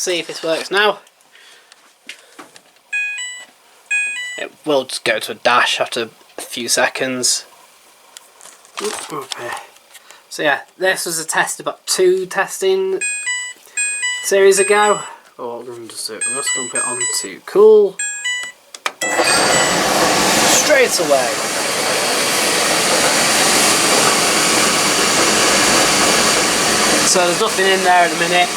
see if this works now. It will just go to a dash after a few seconds. So yeah, this was a test about 2 testing series ago. Oh, I'm just going to put it on to cool. Straight away. So there's nothing in there at the minute.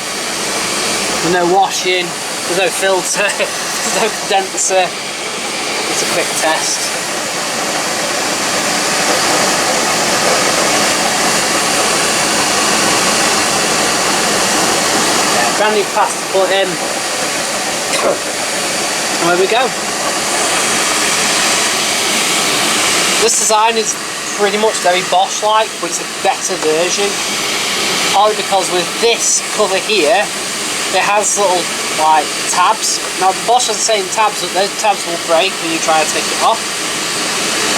There's no washing, there's no filter, there's no condenser. It's a quick test. Yeah, brand new pass to put in. And there we go. This design is pretty much very Bosch-like, but it's a better version. Partly because with this cover here, it has little like tabs. Now Bosch has the same tabs, but those tabs will break when you try to take it off.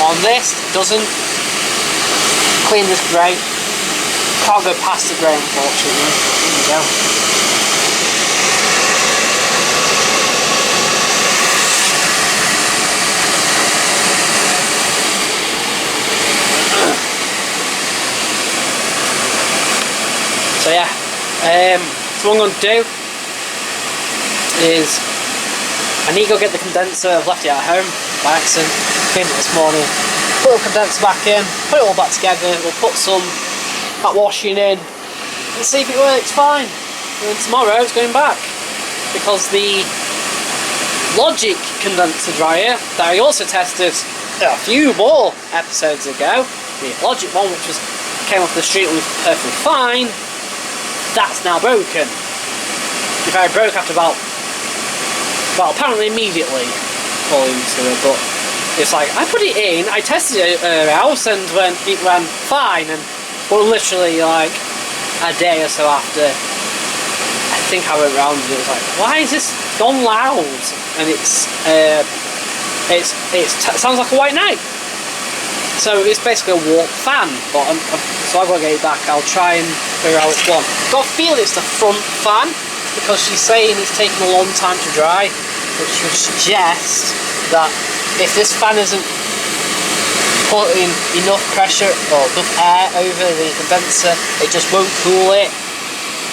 On this, it doesn't. Clean this grey. Can't go past the grey, unfortunately. There you go. So yeah, so what I'm going to do is I need to go get the condenser. I've left it at home by accident. Cleaned it this morning. Put the condenser back in, put it all back together. We'll put some hot washing in and see if it works fine. And then tomorrow it's going back, because the Logic condenser dryer that I also tested a few more episodes ago, the Logic one, which came off the street and was perfectly fine, that's now broken. In fact, it broke after well, apparently immediately falling to it, but it's like, I put it in, I tested it at our house and it ran fine, and but literally like a day or so after, I think I went round and it was like, why is this gone loud? And it sounds like a white knight. So it's basically a warp fan, but so I've got to get it back. I'll try and figure out which one. Got a feel it's the front fan, because she's saying it's taking a long time to dry, which would suggest that if this fan isn't putting enough pressure or enough air over the condenser, it just won't cool it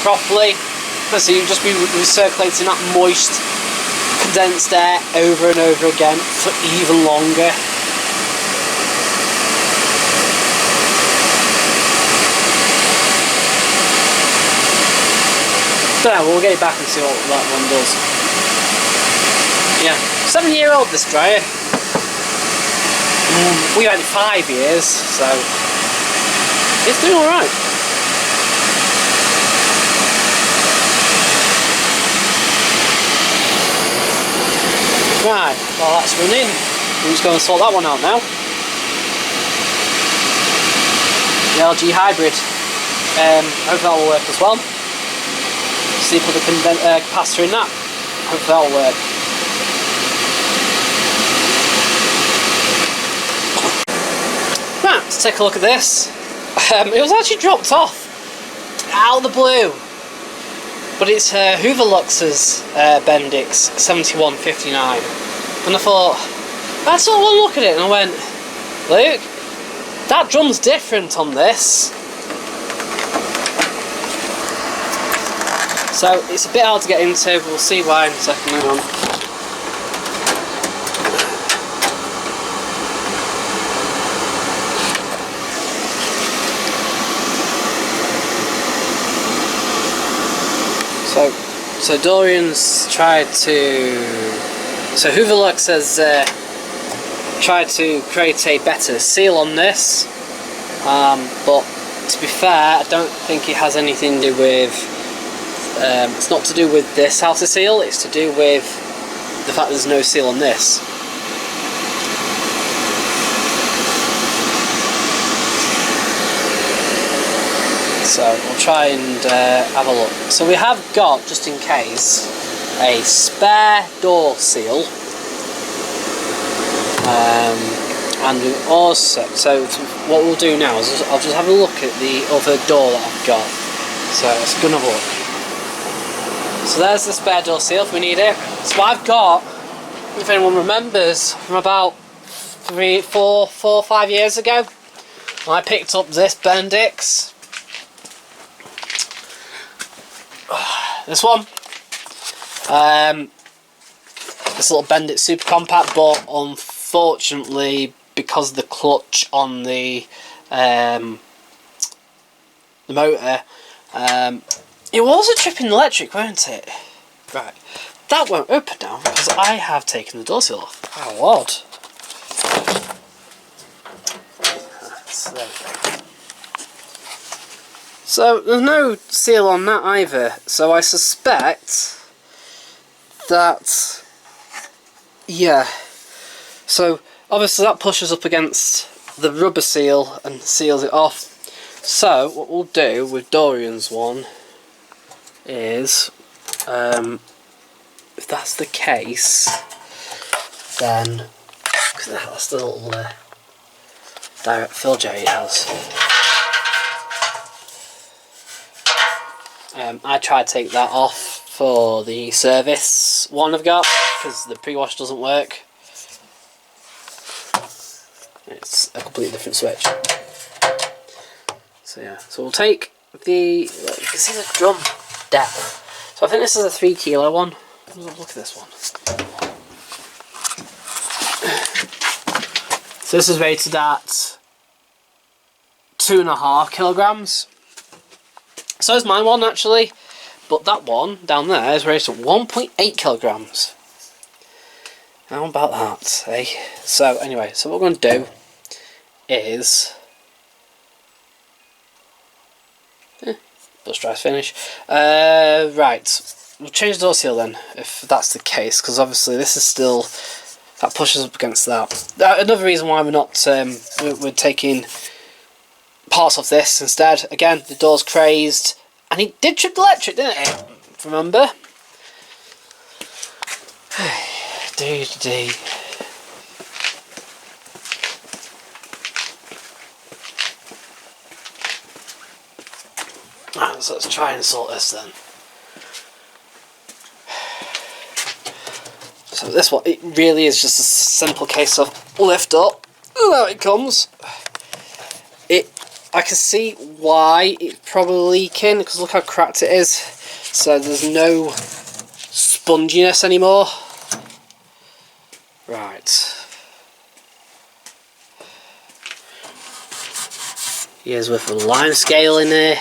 properly. So you'll just be recirculating that moist condensed air over and over again for even longer. So we'll get it back and see what that one does. Yeah, 7-year-old this dryer. We've had it 5 years, so it's doing alright. Right, well that's running. I'm just going to sort that one out now. The LG Hybrid. Hope that will work as well. See, put the capacitor in that. Hope that'll work. Right, let's take a look at this. It was actually dropped off out of the blue, but it's Hooverlux's Bendix 7159, and I thought, I saw one look at it and I went, Luke, that drum's different on this. So it's a bit hard to get into, we'll see why in a second. Hang on. So Dorian's tried to... So Hooverlux has tried to create a better seal on this, but to be fair, I don't think it has anything to do with... it's not to do with this outer seal, it's to do with the fact there's no seal on this. So we'll try and have a look. So we have got, just in case, a spare door seal, and we also, so what we'll do now is I'll just have a look at the other door that I've got. So let's go and have a look. So there's the spare door seal if we need it. So I've got, if anyone remembers, from about 3, 4, 5 years ago, I picked up this Bendix. This one. This little Bendix super compact, but unfortunately, because of the clutch on the motor, it was a tripping electric, weren't it? Right, that won't open now because I have taken the door seal off. How odd. So there's no seal on that either, so I suspect that, yeah, so obviously that pushes up against the rubber seal and seals it off. So what we'll do with Dorian's one is, if that's the case, then, because that's the little direct fill jet it has. I tried to take that off for the service one I've got, because the pre-wash doesn't work. It's a completely different switch. So yeah, so we'll take the, you can see the drum depth. So I think this is a 3 kilo one. Look at this one. So this is rated at 2.5 kilograms. So is my one actually, but that one down there is rated at 1.8 kilograms. How about that, eh? So anyway, so what we're going to do is, Bush dry finish. Right, we'll change the door seal then, if that's the case, because obviously this is still, that pushes up against that. Another reason why we're not, we're taking parts off this instead. Again, the door's crazed, and it did trip the electric, didn't it? Remember? Right, so let's try and sort this then. So this one, it really is just a simple case of lift up, and out it comes. I can see why it's probably leaking, because look how cracked it is. So there's no sponginess anymore. Right. Here's with a line scale in there.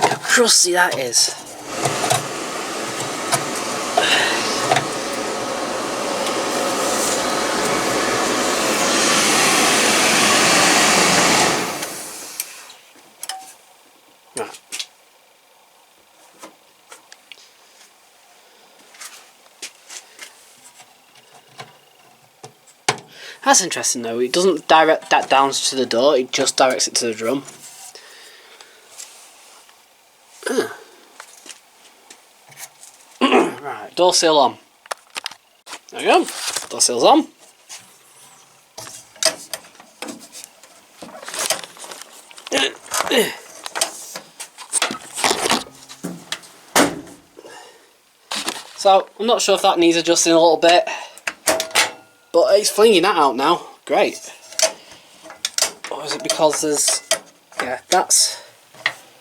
Look how crusty that is. Right. That's interesting though, it doesn't direct that down to the door, it just directs it to the drum. Right, door seal on. There we go, door seal's on. So, I'm not sure if that needs adjusting a little bit, but it's flinging that out now. Great. Or is it because there's, yeah, that's,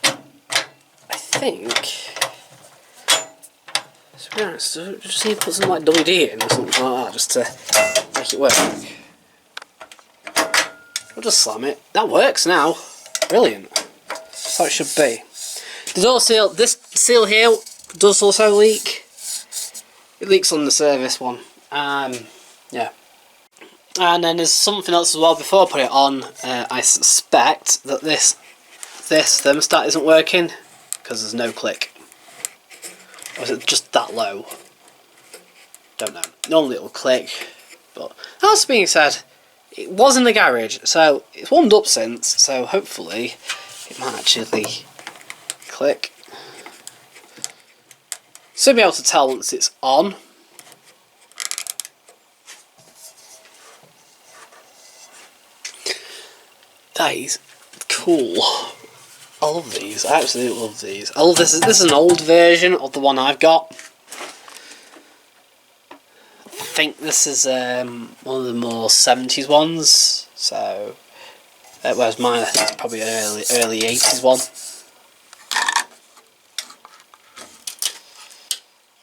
I think, to be honest, I just need to put some like WD in or something like that just to make it work. I'll just slam it. That works now. Brilliant. That's how it should be. The door seal, this seal here does also leak. It leaks on the service one. Yeah. And then there's something else as well. Before I put it on, I suspect that this thermostat isn't working because there's no click. Or is it just that low? Don't know. Normally it'll click, but that being said, it was in the garage, so it's warmed up since, so hopefully it might actually click. So you'll be able to tell once it's on. That is cool. I love these. I absolutely love these. I love this. This is an old version of the one I've got. I think this is one of the more 70s ones. So, whereas mine, I think it's probably an early 80s one.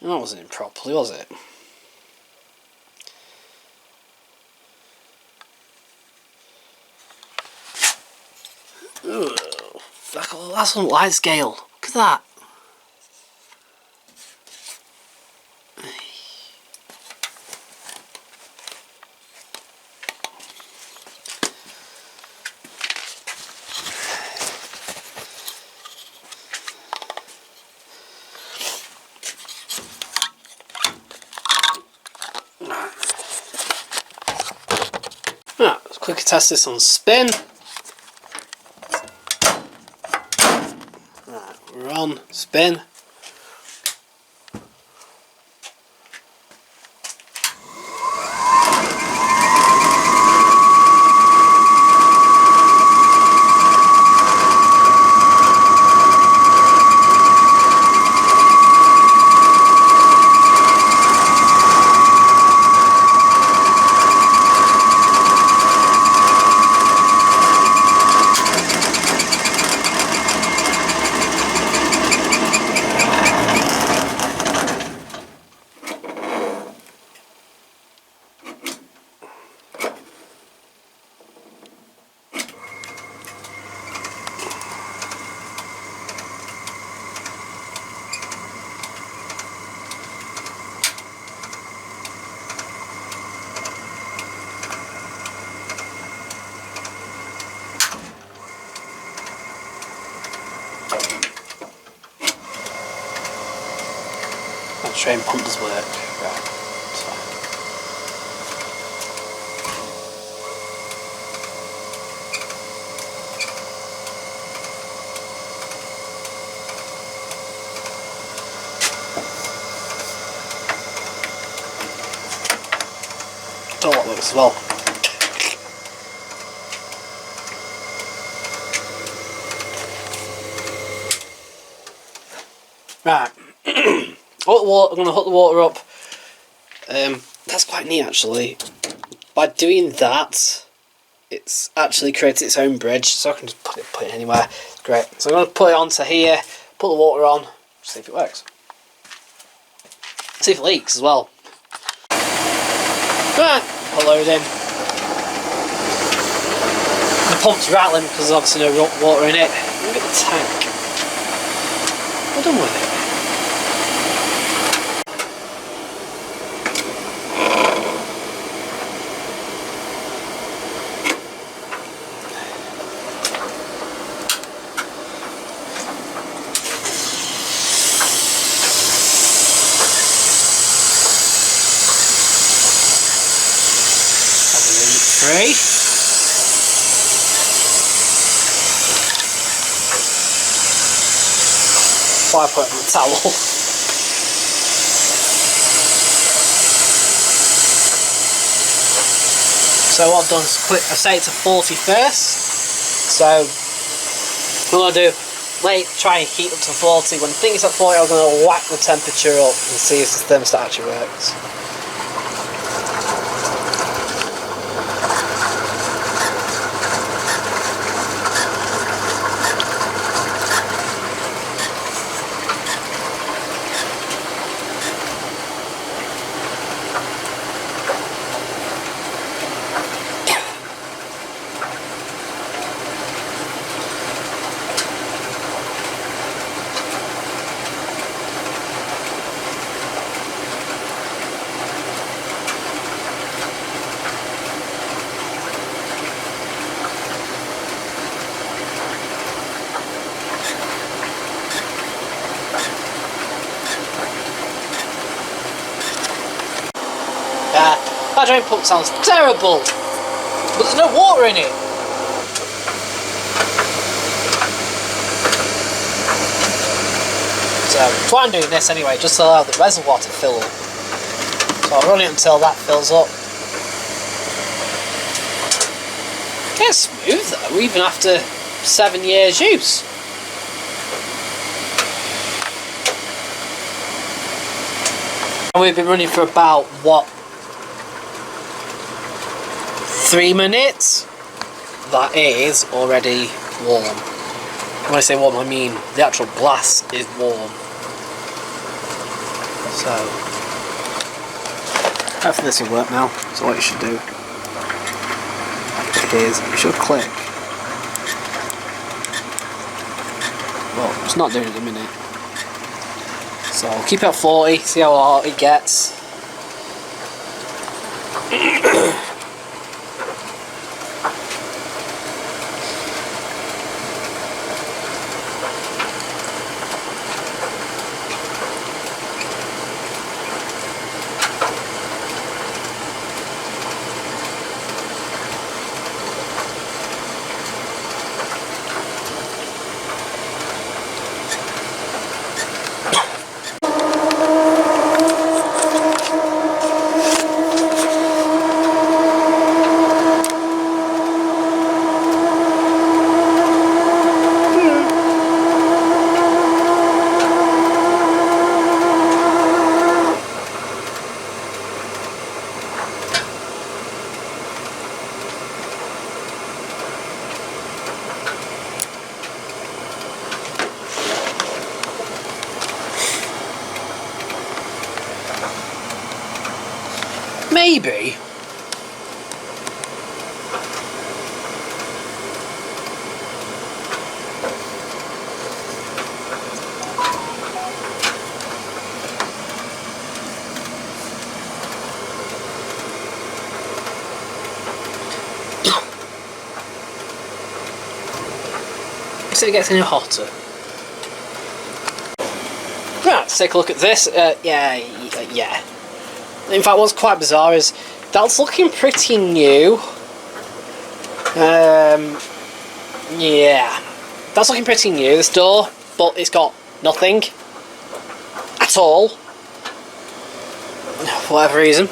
That wasn't in properly, was it? Ugh. That's on light scale. Look at that. Right, let's quickly test this on spin. Right, we're on spin. That drain pump does work. Right, that's fine. Don't want that works as well. Right. I'm going to hook the water up. That's quite neat actually. By doing that, it's actually created its own bridge, so I can just put it anywhere. Great. So I'm going to put it onto here, put the water on, see if it works. See if it leaks as well. Right, put load in. The pump's rattling because there's obviously no water in it. Look at the tank. We're done with it. Three. Why put it in the towel? So what I've done is I've set it to 40 first. So what I'll do, try and heat up to 40. When I think it's at 40, I'm going to whack the temperature up and see if the thermostat actually works. That drain pump sounds terrible, but there's no water in it. So why I'm doing this anyway, just to allow the reservoir to fill up. So I'll run it until that fills up. It's smooth though, even after 7 years use. And we've been running for about, what, 3 minutes? That is already warm. When I say warm, I mean the actual glass is warm. So, hopefully this will work now. So what you should do is, you should click. Well, it's not doing it at the minute. So I'll keep it at 40, see how hot it gets. Maybe. So it gets any hotter. Right, let's take a look at this. Yeah. In fact, what's quite bizarre is that's looking pretty new. Yeah, that's looking pretty new, this door, but it's got nothing at all, for whatever reason.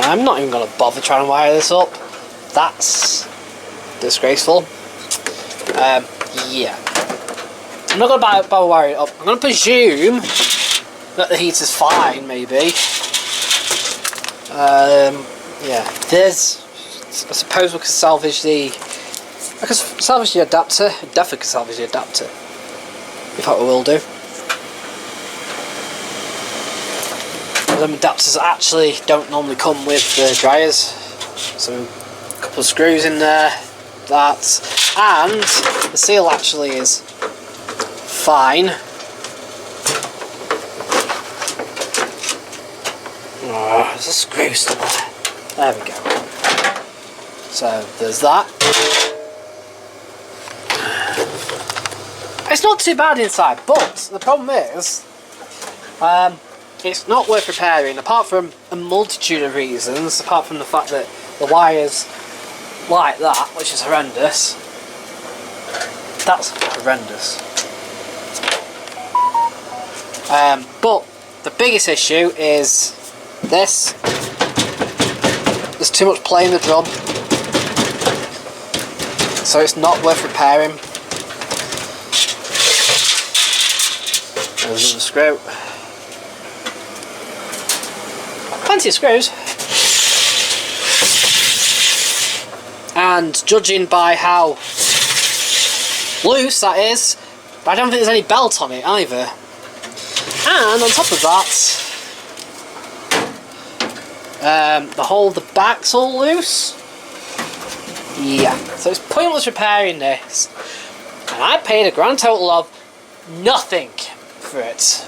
I'm not even going to bother trying to wire this up. That's disgraceful. Yeah. I'm not going to bother wire it up. I'm going to presume that the heater's fine, maybe. Yeah. There's... I suppose we could salvage the... I could salvage the adapter. I definitely could salvage the adapter. In fact, we will do. Them adapters actually don't normally come with the dryers, so a couple of screws in there, that, and the seal actually is fine. Oh, there's a screw still there. There we go. So there's that. It's not too bad inside, but the problem is it's not worth repairing, apart from a multitude of reasons, apart from the fact that the wire's like that, which is horrendous. That's horrendous. But the biggest issue is this. There's too much play in the drum, so it's not worth repairing. There's another screw. Plenty of screws. And judging by how loose that is, but I don't think there's any belt on it either. And on top of that, the back's all loose. Yeah, so it's pointless repairing this. And I paid a grand total of nothing for it.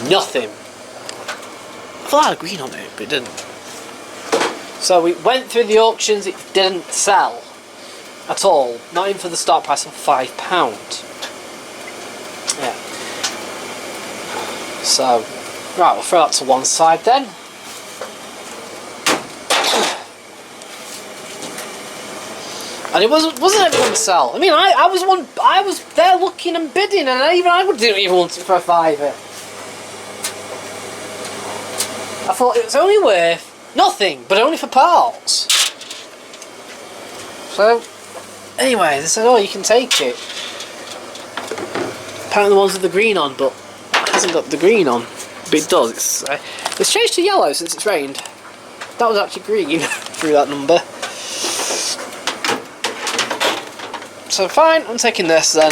Nothing. I thought I had green on it, but it didn't. So we went through the auctions, it didn't sell at all. Not even for the start price of £5. Yeah. So, right, we'll throw that to one side then. And it wasn't ever going to sell. I mean, I was there looking and bidding, and I didn't even want it for a £5. I thought it was only worth nothing, but only for parts. So, anyway, they said, oh, you can take it. Apparently the ones with the green on, but it hasn't got the green on. But it does. It's changed to yellow since it's rained. That was actually green through that number. So fine, I'm taking this then.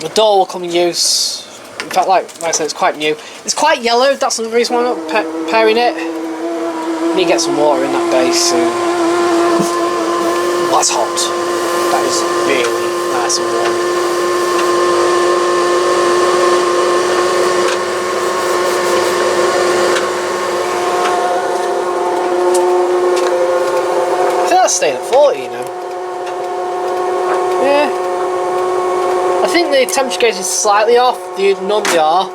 The door will come in use. In fact, like I said, it's quite new. It's quite yellow, that's the reason why I'm not pairing it. I need to get some water in that base soon. That's hot. That is really nice and warm. I think that's staying at 40, you know. Yeah. I think the temperature gauge is slightly off, they normally are.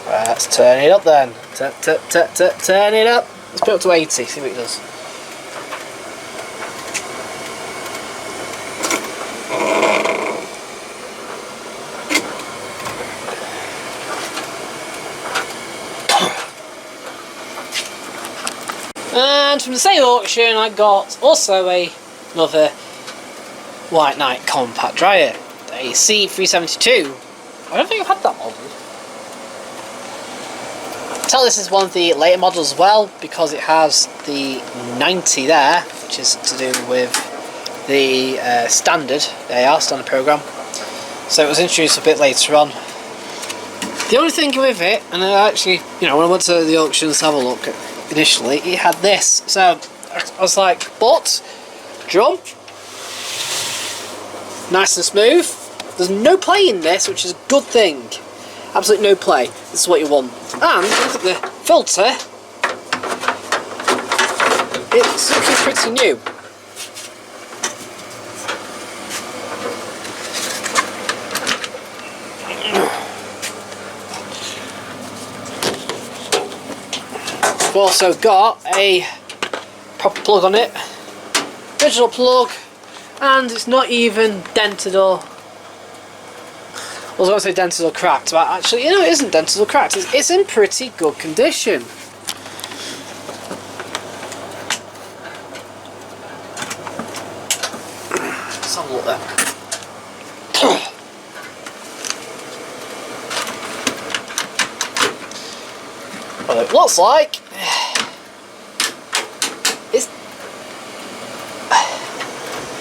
Right, let's turn it up then. Turn it up. Let's put it up to 80, see what it does. And from the same auction I got also another White Knight compact dryer, a C372. I don't think I've had that model. Tell this is one of the later models as well because it has the 90 there, which is to do with the standard program. So it was introduced a bit later on. The only thing with it, and I actually, you know, when I went to the auctions to have a look initially, it had this. So I was like, but drum, nice and smooth. There's no play in this, which is a good thing. Absolutely no play. This is what you want. And look at the filter. It's looking pretty new. We've also got a proper plug on it. Original plug. And it's not even dented or... I was going to say dented or cracked, but actually, you know, it isn't dented or cracked. It's in pretty good condition. Let's have a look there. Well, it looks like it's...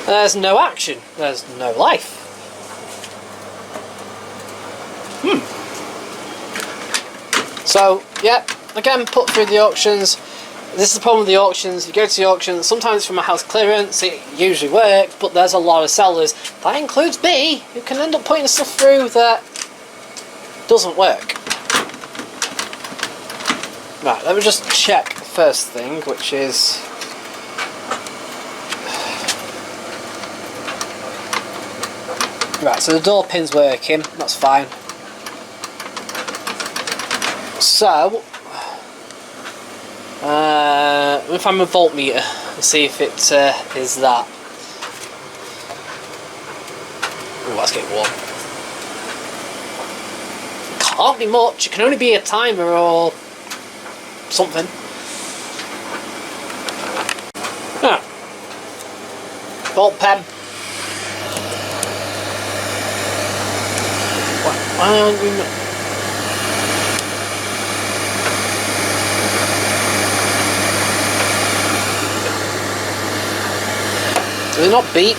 There's no action. There's no life. So, yeah, again, put through the auctions. This is the problem with the auctions. You go to the auction, sometimes it's from a house clearance, it usually works, but there's a lot of sellers. That includes me, who can end up putting stuff through that doesn't work. Right, let me just check the first thing, which is... Right, so the door pin's working, that's fine. So, let me find my voltmeter and see if it is that. Ooh, let's get warm. Can't be much, it can only be a timer or something. Ah. Volt pen. Why aren't we not? Does it not beep?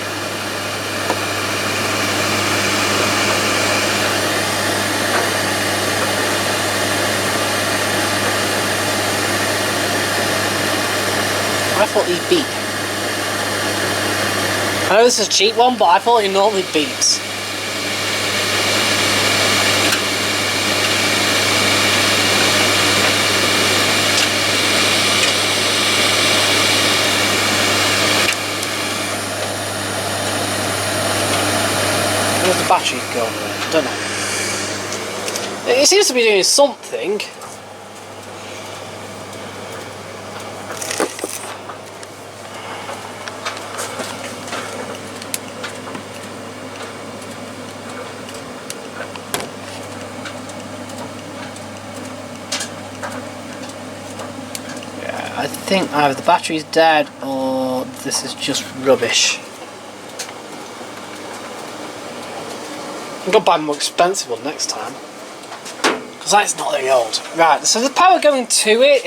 I thought he'd beep. I know this is a cheap one, but I thought he normally beeps. Where's the battery gone? I don't know. It seems to be doing something. I think either the battery's dead or this is just rubbish. I'm gonna buy a more expensive one next time, because that's not very old. Right, so the power going to it.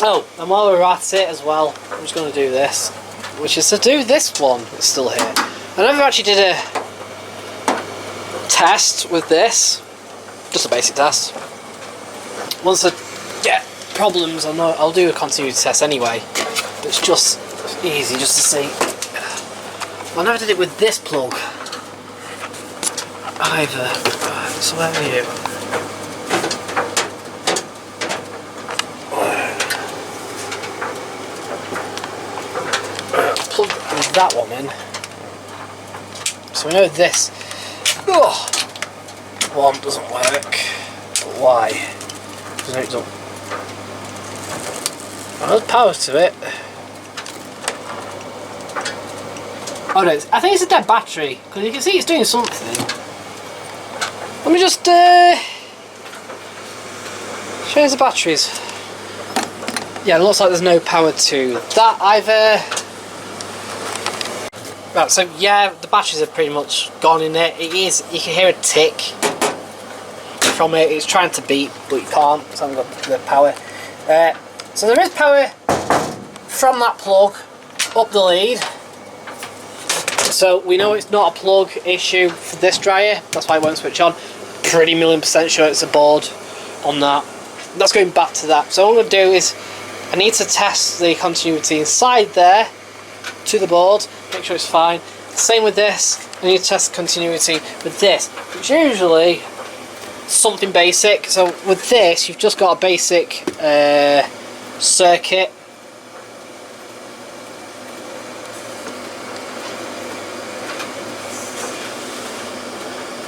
Oh, and while we're at it as well, I'm just going to do this, which is to do this one that's still here. I never actually did a test with this, just a basic test. Once I get problems, I'll do a continuity test anyway. It's just easy just to see. I never did it with this plug either. So where are you? Plug that one in. So we know this one doesn't work. But why? Because it doesn't. There's power to it. Oh no, I think it's a dead battery, because you can see it's doing something. Let me just change the batteries. Yeah, it looks like there's no power to that either. Right, so yeah, the batteries are pretty much gone in it. It is, you can hear a tick from it. It's trying to beep, but you can't. It's only got the power. So there is power from that plug up the lead. So we know it's not a plug issue for this dryer. That's why it won't switch on. Pretty $1,000,000% sure it's a board on that. That's going back to that. So all I'm going to do is I need to test the continuity inside there to the board, make sure it's fine. Same with this. I need to test continuity with this, which usually something basic. So with this, you've just got a basic circuit.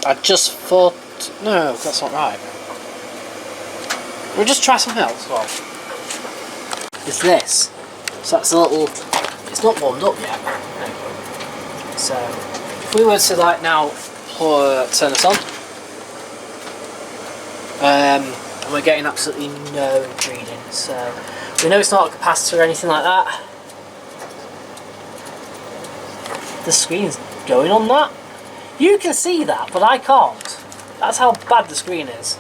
I just thought, no, that's not right. We'll just try something else. Well, it's this. So that's a little. It's not warmed up yet. So if we were to like now turn this on, and we're getting absolutely no reading. So we know it's not a capacitor or anything like that. The screen's going on that. You can see that, but I can't. That's how bad the screen is.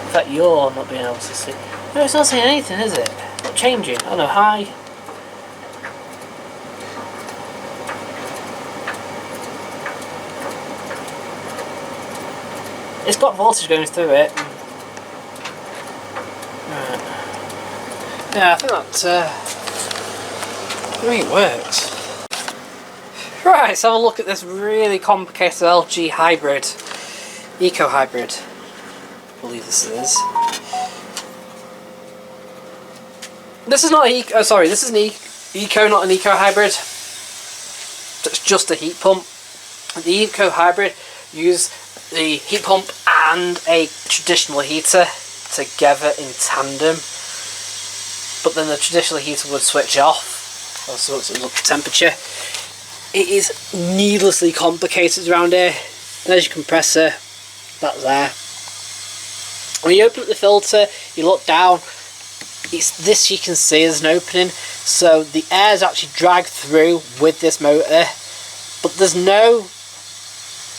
In fact, you're not being able to see. No, it's not saying anything, is it? Not changing. Oh no, hi. It's got voltage going through it. Right. Yeah, I think that I think it works. Right, let's have a look at this really complicated LG hybrid, eco hybrid. I believe this is. This is not an eco. Oh, sorry, this is an eco, not an eco hybrid. It's just a heat pump. The eco hybrid use the heat pump and a traditional heater together in tandem. But then the traditional heater would switch off. Also, it's up to temperature. It is needlessly complicated around here. There's your compressor, that's there. When you open up the filter, you look down, it's this, you can see there's an opening, so the air is actually dragged through with this motor, but there's no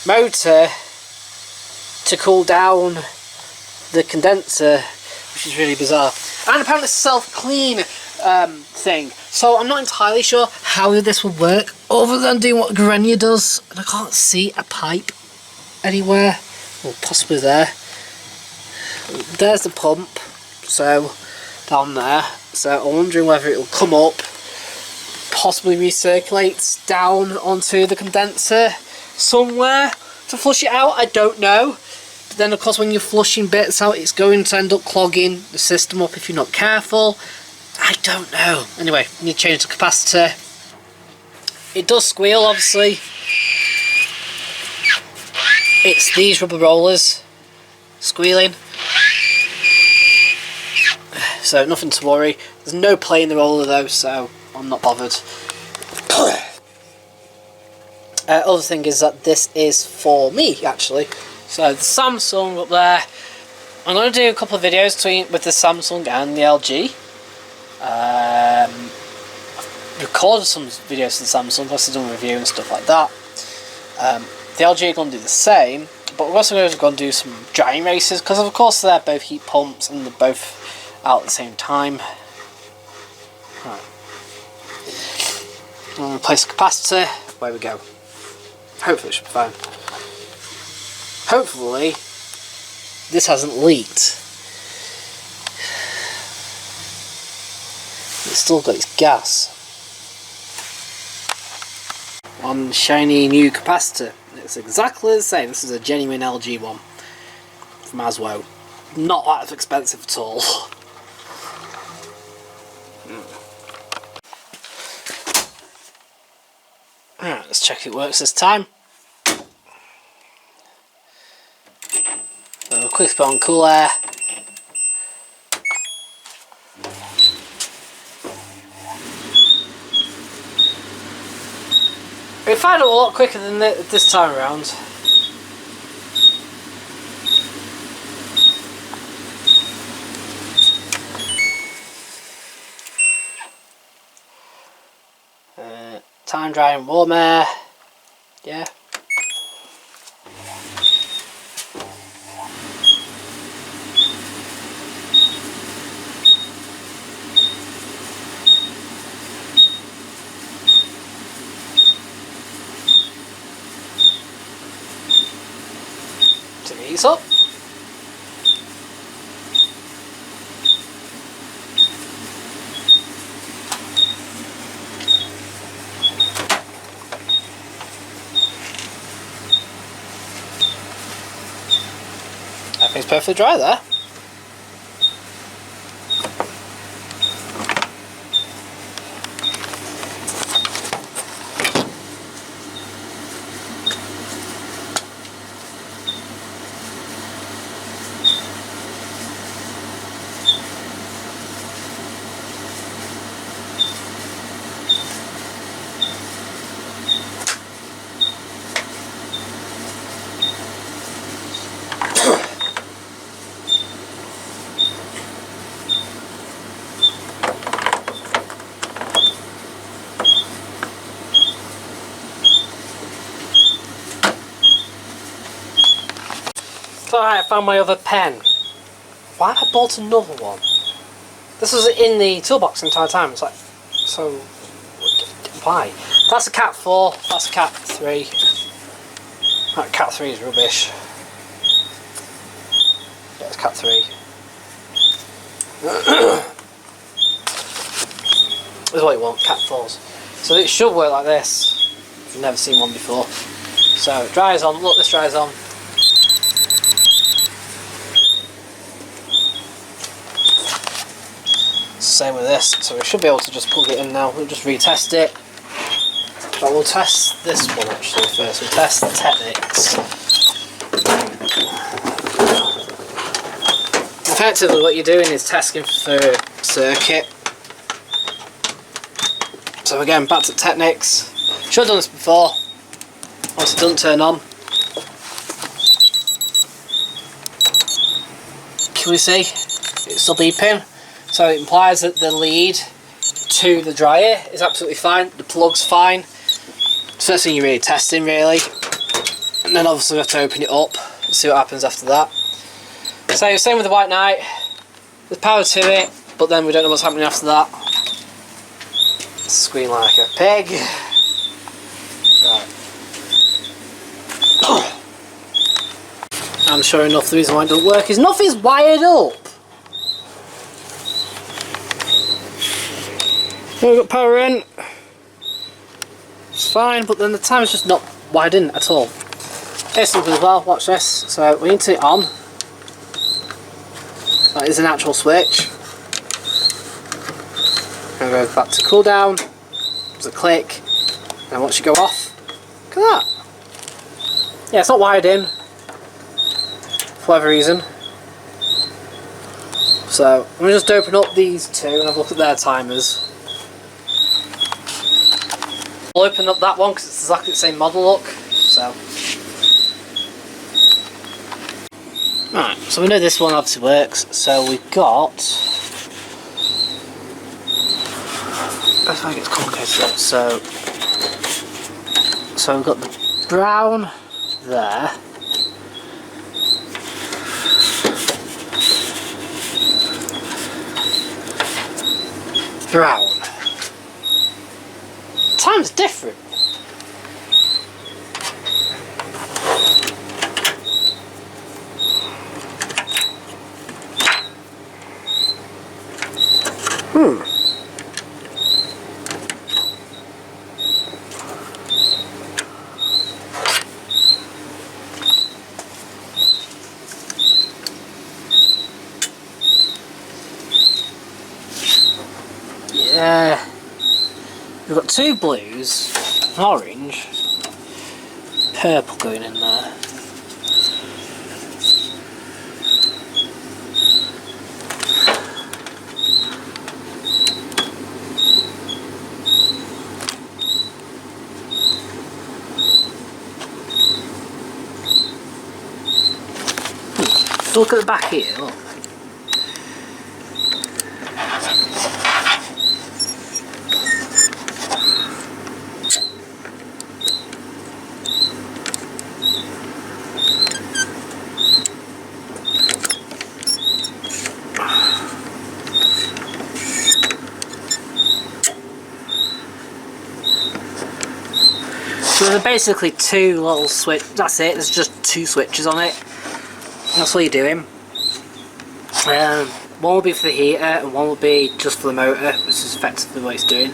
motor to cool down the condenser, which is really bizarre. And apparently it's a self-clean thing, so I'm not entirely sure how this will work other than doing what Grenier does, and I can't see a pipe anywhere. Well, possibly there. There's the pump, so down there, so I'm wondering whether it will come up, possibly recirculates down onto the condenser somewhere to flush it out. I don't know. But then of course when you're flushing bits out, it's going to end up clogging the system up if you're not careful. I don't know. Anyway, you need to change the capacitor. It does squeal, obviously. It's these rubber rollers squealing. So nothing to worry. There's no play in the roller though, so I'm not bothered. Other thing is that this is for me, actually. So the Samsung up there, I'm going to do a couple of videos with the Samsung and the LG. I've recorded some videos for the Samsung, I've also done a review and stuff like that. The LG are going to do the same, but we're also going to do some drying races, because of course they're both heat pumps and they're both out at the same time. Right. I'm going to replace the capacitor. Away we go. Hopefully it should be fine. Hopefully this hasn't leaked. It's still got its gas. One shiny new capacitor. It's exactly the same. This is a genuine LG one from Aswo. Not that expensive at all. Alright, let's check it works this time. So quick spot on cool air. We fired it a lot quicker than this time around. Time drying warm air. Yeah. To ease up. Everything's perfectly dry there. Alright, I found my other pen. Why have I bought another one? This was in the toolbox the entire time. It's like, so why? That's a Cat 4, that's a Cat 3. That Cat 3 is rubbish. Yeah, it's Cat 3. This is what you want, Cat 4s. So it should work like this. If you've never seen one before. So it dries on, look, this dries on. Same with this, so we should be able to just plug it in now. We'll just retest it. But we'll test this one actually first. We'll test the Technics. Effectively what you're doing is testing for circuit. So again, back to Technics. Should have done this before. Once it doesn't turn on. Can we see? It's still beeping. So it implies that the lead to the dryer is absolutely fine, the plug's fine. First thing you're really testing really. And then obviously we have to open it up and see what happens after that. So same with the White Knight. There's power to it, but then we don't know what's happening after that. Squeal like a pig. Right. And sure enough the reason why it doesn't work is nothing's wired up. We've got power in, it's fine, but then the timer's just not wired in at all. Here's something as well, watch this. So we need to turn it on. That is an actual switch. And go back to cool down, there's a click, and once you go off, look at that. Yeah, it's not wired in, for whatever reason. So I'm going to just open up these two and have a look at their timers. we'll open up that one because it's exactly the same model look. So, right, so we know this one obviously works. So we've got. I think it's complicated. So we've got the brown there. Brown. Time's different. Yeah. We've got two blues, an orange, purple going in there. Look at the back here, look. So there are basically two little switch. That's it. There's just two switches on it. That's what you're doing. One will be for the heater, and one will be just for the motor, which is effectively what it's doing.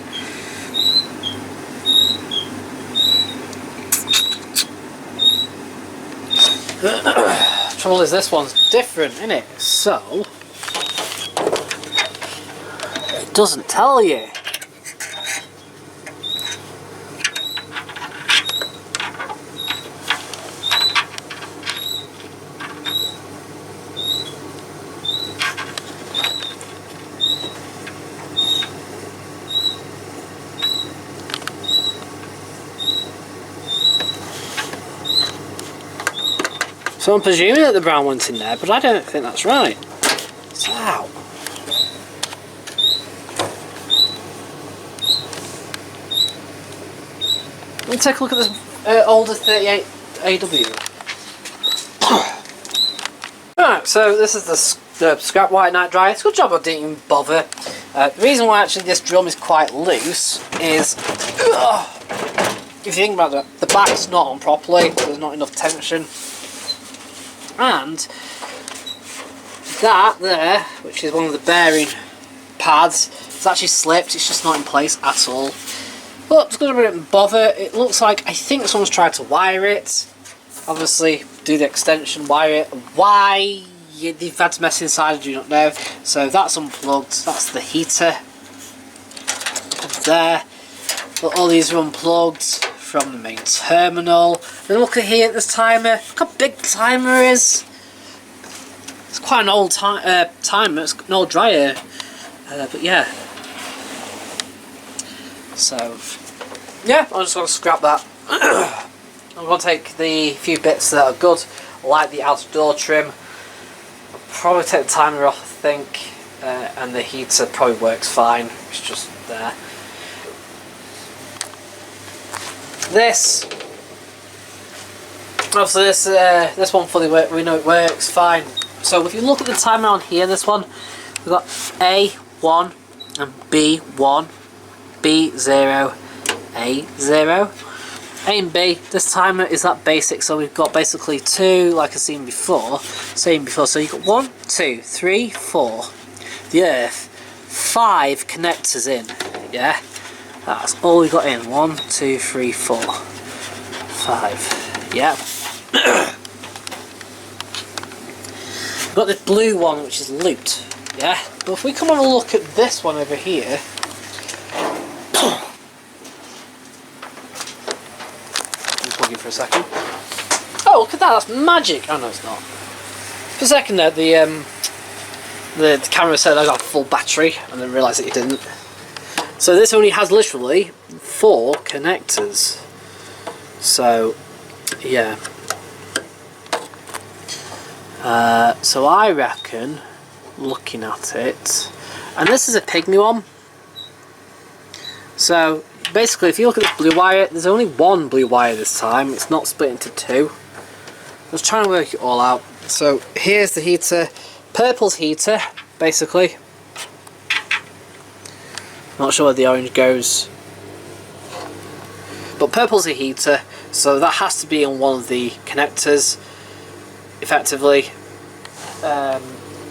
Trouble is, this one's different, isn't it? So it doesn't tell you. So I'm presuming that the brown one's in there, but I don't think that's right. So, let me take a look at this older 38 AW. Alright, so this is the scrap white night dryer. It's a good job I didn't even bother. The reason why actually this drum is quite loose is, if you think about it, the back's not on properly, so there's not enough tension. And that there, which is one of the bearing pads, it's actually slipped, it's just not in place at all. But it's going to be bother. It looks like, I think someone's tried to wire it. Obviously, do the extension, wire it. Why they've had to mess inside, I do not know. So that's unplugged, that's the heater there. But all these are unplugged from the main terminal. Then look at here at this timer. Look how big the timer is. It's quite an old timer. It's an old dryer, but yeah. So yeah, I'm just going to scrap that. I'm going to take the few bits that are good, like the outer door trim. I'll probably take the timer off, I think, and the heater probably works fine. It's just there. This, obviously this one fully works, we know it works fine. So if you look at the timer on here, this one, we've got A1 and B1, B0, A0. A and B, this timer is that basic, so we've got basically two, like I've seen before, so you've got 1, 2, 3, 4, the earth, 5 connectors in, yeah? That's all we got in. 1, 2, 3, 4, 5. Yeah. We've got this blue one which is looped. Yeah. But if we come and look at this one over here. Unplug it for a second. Oh, look at that! That's magic. Oh no, it's not. For a second there, the camera said I got a full battery, and then realised that it didn't. So this only has literally 4 connectors. So yeah, so I reckon, looking at it, and this is a pygmy one, so basically if you look at this blue wire, there's only one blue wire this time, it's not split into 2. I was trying to work it all out. So here's the heater, purple's heater basically, not sure where the orange goes, but purple's a heater, so that has to be on one of the connectors effectively.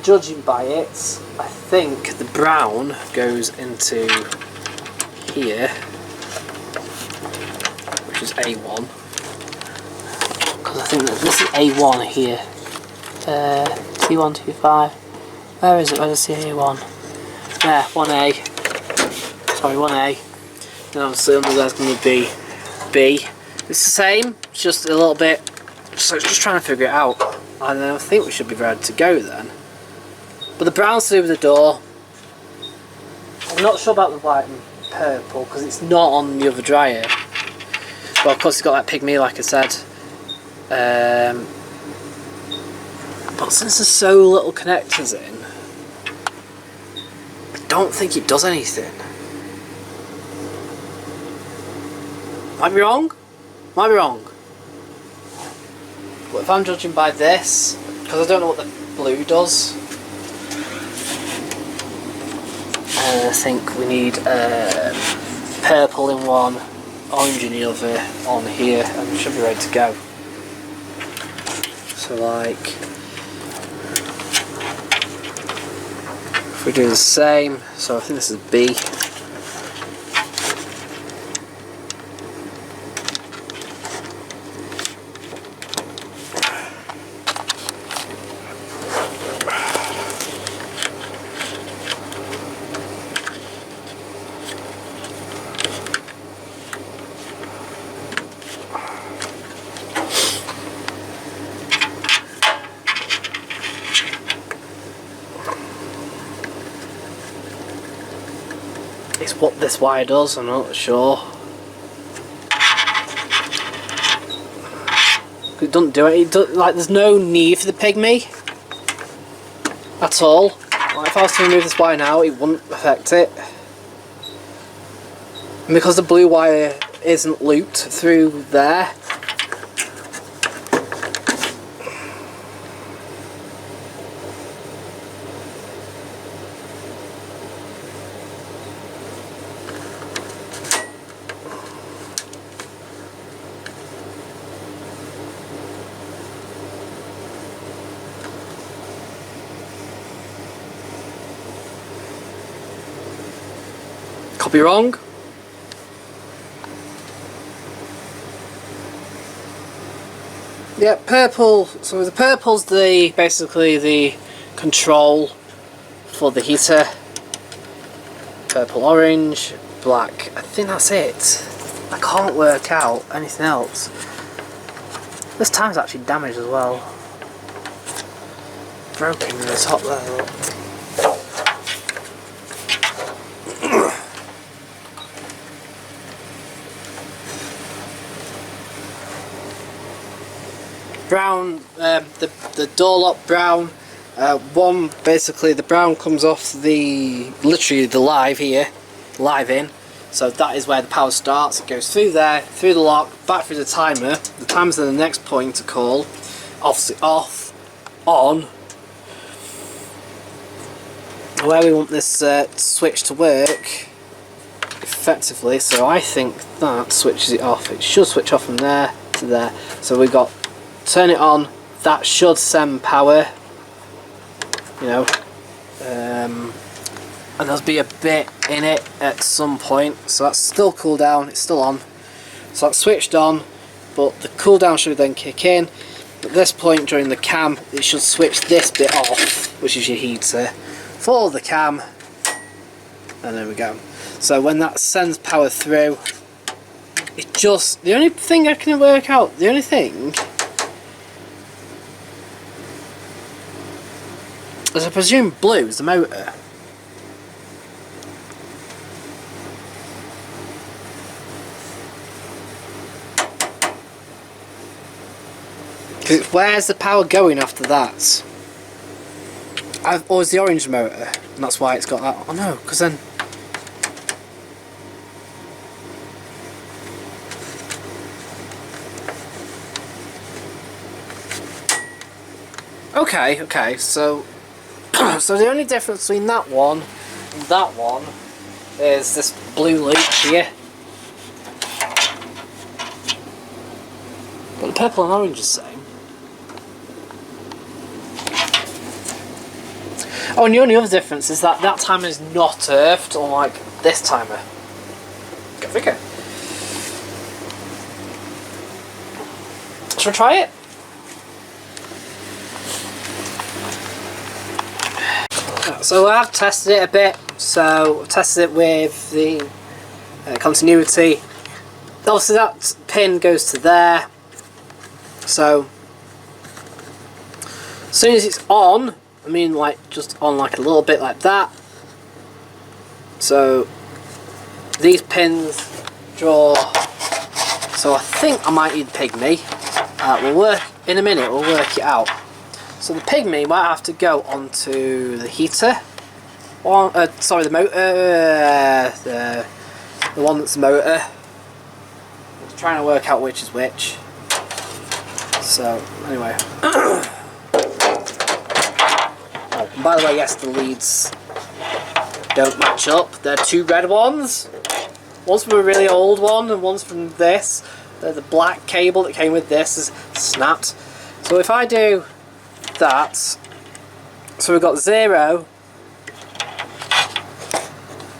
Judging by it, I think the brown goes into here, which is A1, because I think that this is A1 here. T1, T5, where is it? Where does I see A1? There, 1A, sorry, 1A, and obviously under there's going to be B. It's the same, it's just a little bit, so just trying to figure it out, and I think we should be ready to go then. But the brown's through the door. I'm not sure about the white and purple because it's not on the other dryer. Well, of course it's got that pygmy like I said. But since there's so little connectors in, I don't think it does anything. Might be wrong. Might be wrong. But if I'm judging by this, because I don't know what the blue does, I think we need purple in one, orange in the other on here, and we should be ready to go. So like, if we do the same, so I think this is B. It's what this wire does, I'm not sure. It doesn't do it. Like, there's no need for the pygmy at all. Like, if I was to remove this wire now, it wouldn't affect it. And because the blue wire isn't looped through there, could be wrong. Yeah, purple. So the purple's basically the control for the heater. Purple, orange, black. I think that's it. I can't work out anything else. This time's actually damaged as well. Broken in the top there. Look. Brown, the door lock brown. One, basically the brown comes off literally the live here, live in. So that is where the power starts. It goes through there, through the lock, back through the timer. The timer's then the next point to call. Obviously off, on. Where we want this switch to work effectively. So I think that switches it off. It should switch off from there to there. So we got turn it on. That should send power. You know. And there'll be a bit in it at some point, so that's still cool down, it's still on, so that's switched on, but the cool down should then kick in. At this point during the cam, it should switch this bit off, which is your heater, for the cam, and there we go. So when that sends power through, it just, the only thing I can work out, the only thing is I presume blue is the motor. Because where's the power going after that? Or is the orange motor, and that's why it's got that. Oh no, because then. Okay, so so the only difference between that one and that one is this blue loop here. But the purple and orange is the same. Oh, and the only other difference is that that timer is not earthed, unlike this timer. Go figure. Shall we try it? So I've tested it a bit. So I've tested it with the continuity. Obviously that pin goes to there. So as soon as it's on, I mean like just on like a little bit like that. So these pins draw. So I think I might need pygmy. We'll work in a minute. We'll work it out. So the pygmy might have to go onto the heater. Sorry, the motor. The one that's the motor. I'm trying to work out which is which. So anyway. Oh, and by the way, yes, the leads don't match up. They're two red ones. One's from a really old one, and one's from this. The black cable that came with this is snapped. So if I do that, so we've got 0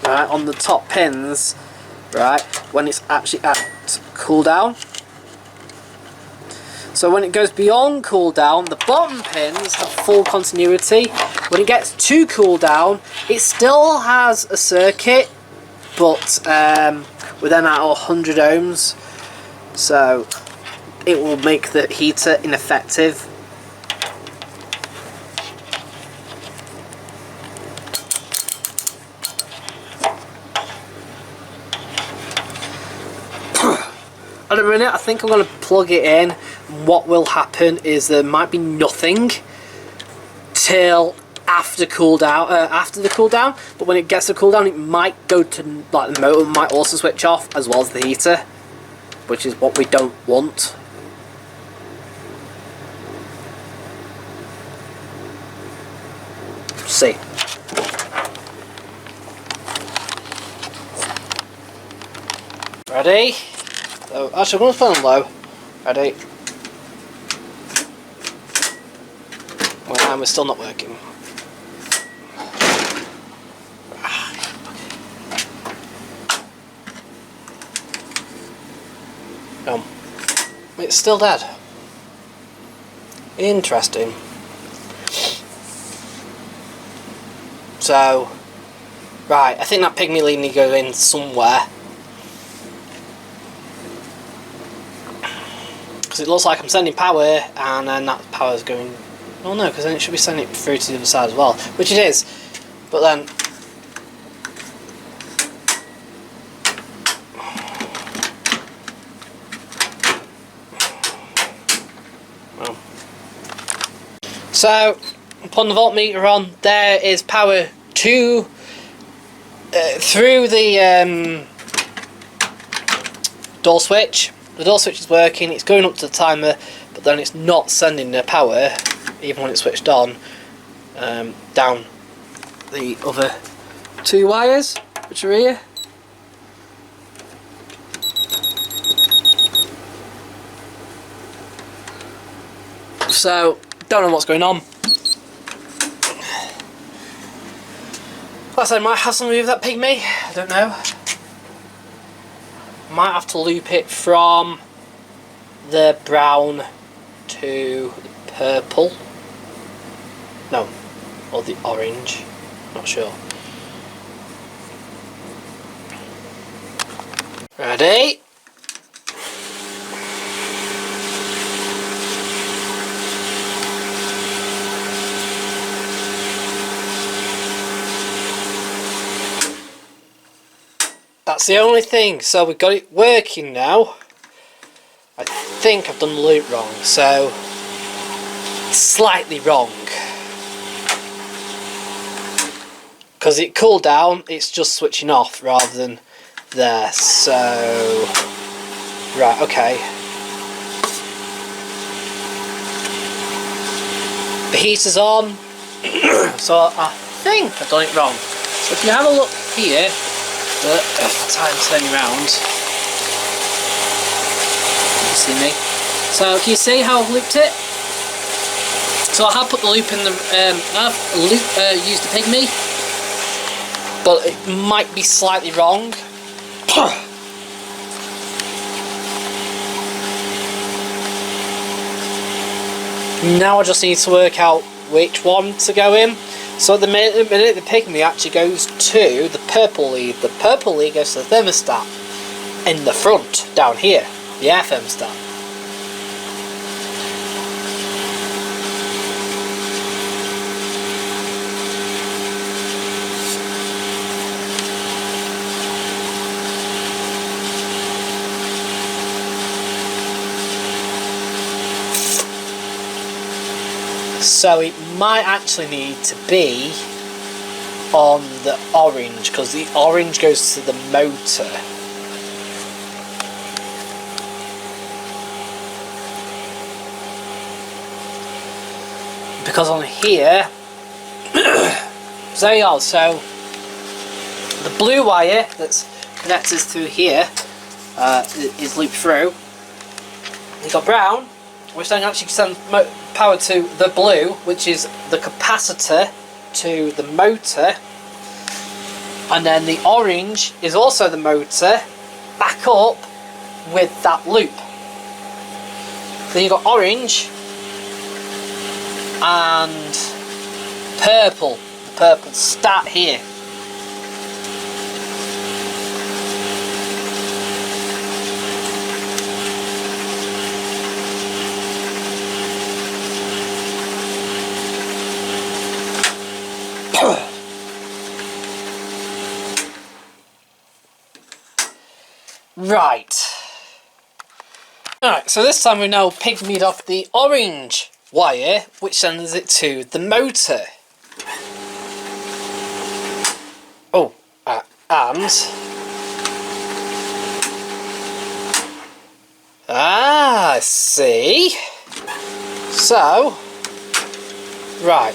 right on the top pins, right, when it's actually at cooldown. So when it goes beyond cooldown, the bottom pins have full continuity. When it gets to cooldown, it still has a circuit, but we're then at 100 ohms, so it will make the heater ineffective. At the minute, I think I'm going to plug it in. What will happen is there might be nothing till after cooldown, after the cooldown. But when it gets to cooldown, it might go to like the motor might also switch off as well as the heater, which is what we don't want. See. Ready? So, actually, I'm going to put on low. Ready? Well, and we're still not working. It's still dead. Interesting. So, right, I think that pygmy lead needs to go in somewhere. Because it looks like I'm sending power and then that power is going. Oh no, because then it should be sending it through to the other side as well, which it is. But then. Well. So, upon the voltmeter on, there is power to through the door switch. The door switch is working, it's going up to the timer, but then it's not sending the power, even when it's switched on, down the other two wires, which are here. So, don't know what's going on. Like I said, I might have something with that pygmy, I don't know. Might have to loop it from the brown to the purple. No, or the orange. Not sure. Ready? That's the only thing, so we've got it working now. I think I've done the loop wrong, so slightly wrong. Because it cooled down, it's just switching off rather than there. So, right, okay. The heater's on. So I think I've done it wrong. So if you have a look here, the time's turning around. Can you see me? So can you see how I've looped it? So I have put the loop in the, used the pygmy, but it might be slightly wrong. Now I just need to work out which one to go in. So at the minute the pygmy actually goes to the purple lead. The purple lead goes to the thermostat in the front, down here, the air thermostat. So it might actually need to be on the orange, because the orange goes to the motor. Because on here, so there you are. So the blue wire that's connected through here is looped through. You've got brown, which then actually sends power to the blue, which is the capacitor to the motor, and then the orange is also the motor back up with that loop. Then you've got orange and purple. The purple stat here. Right. Alright, so this time we now pygmied off the orange wire, which sends it to the motor. Oh, and... I see. So... Right.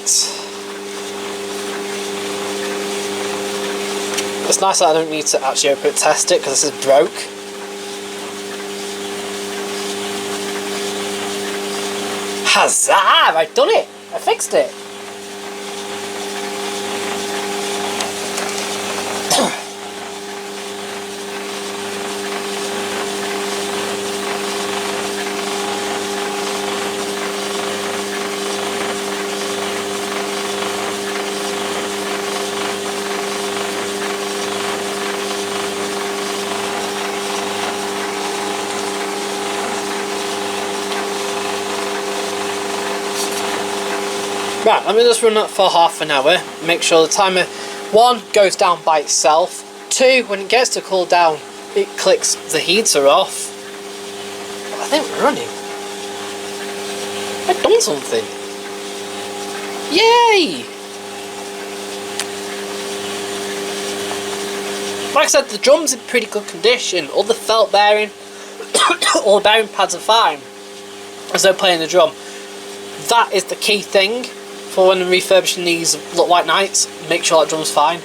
It's nice that I don't need to actually open it, test it, because this is broke. Huzzah! I've done it! I fixed it! Right, let me just run that for half an hour, make sure the timer, 1, goes down by itself, 2, when it gets to cool down, it clicks the heater off. I think we're running. I've done something. Yay! Like I said, the drum's in pretty good condition, all the felt bearing, all the bearing pads are fine, as though playing the drum. That is the key thing for when I'm refurbishing these Look White Nights. Make sure that drum's fine.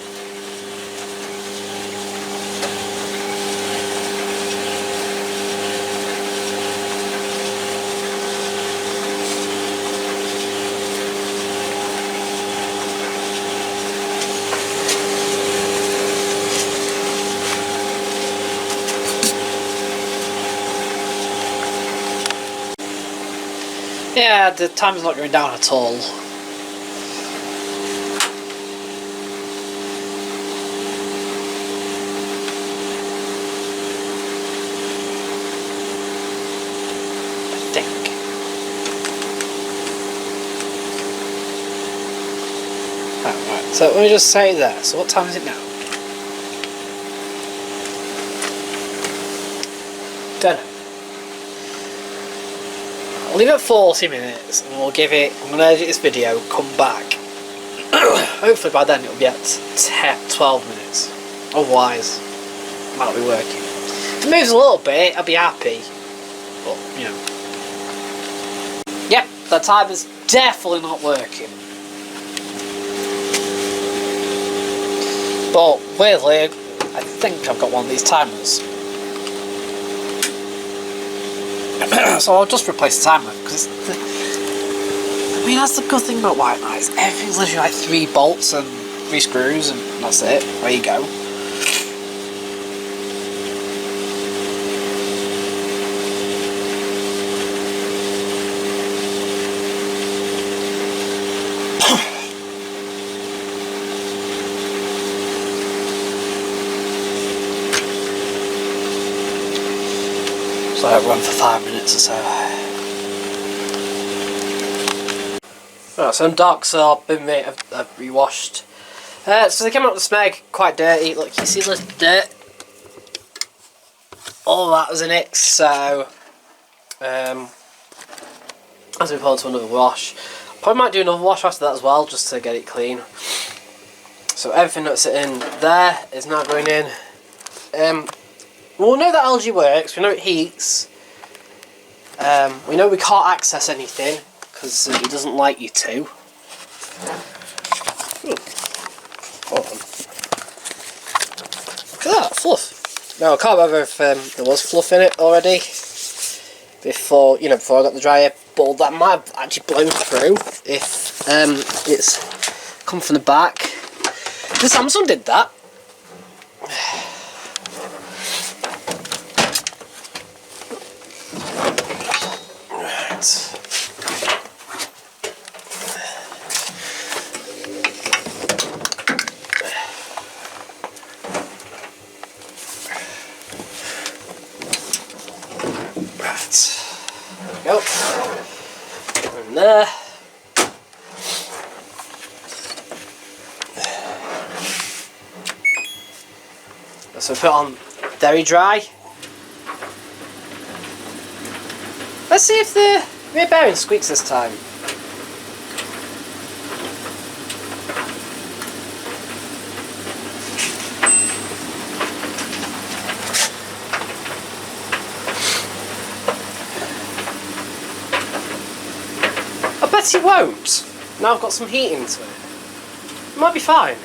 Yeah, the time's not going down at all. Right, so let me just say there. So what time is it now? Don't know. I'll leave it 40 minutes and we'll give it, I'm going to edit this video, come back. Hopefully by then it'll be at 12 minutes. Otherwise, it might not be working. If it moves a little bit, I'll be happy. But, you know. Yep, the timer's definitely not working. But, weirdly, I think I've got one of these timers. So I'll just replace the timer, because I mean, that's the good thing about white knights. Everything's literally like 3 bolts and 3 screws, and that's it. There you go. So I run for 5 minutes or so. Right, so I'm dark, so I've rewashed. So they came out with the smeg, quite dirty. Look, you see the dirt? All that was in it, so as we put on to another wash. Probably might do another wash after that as well, just to get it clean. So everything that's in there is now going in. We'll know that LG works, we know it heats. We know we can't access anything because he doesn't like you to. Hold on. Look at that, fluff. Now I can't remember if there was fluff in it already before, you know, before I got the dryer, but that might have actually blown through if it's come from the back. The Samsung did that. Go. And there. So put on very dry. Let's see if the rear bearing squeaks this time. I bet it won't. Now I've got some heat into it. It might be fine.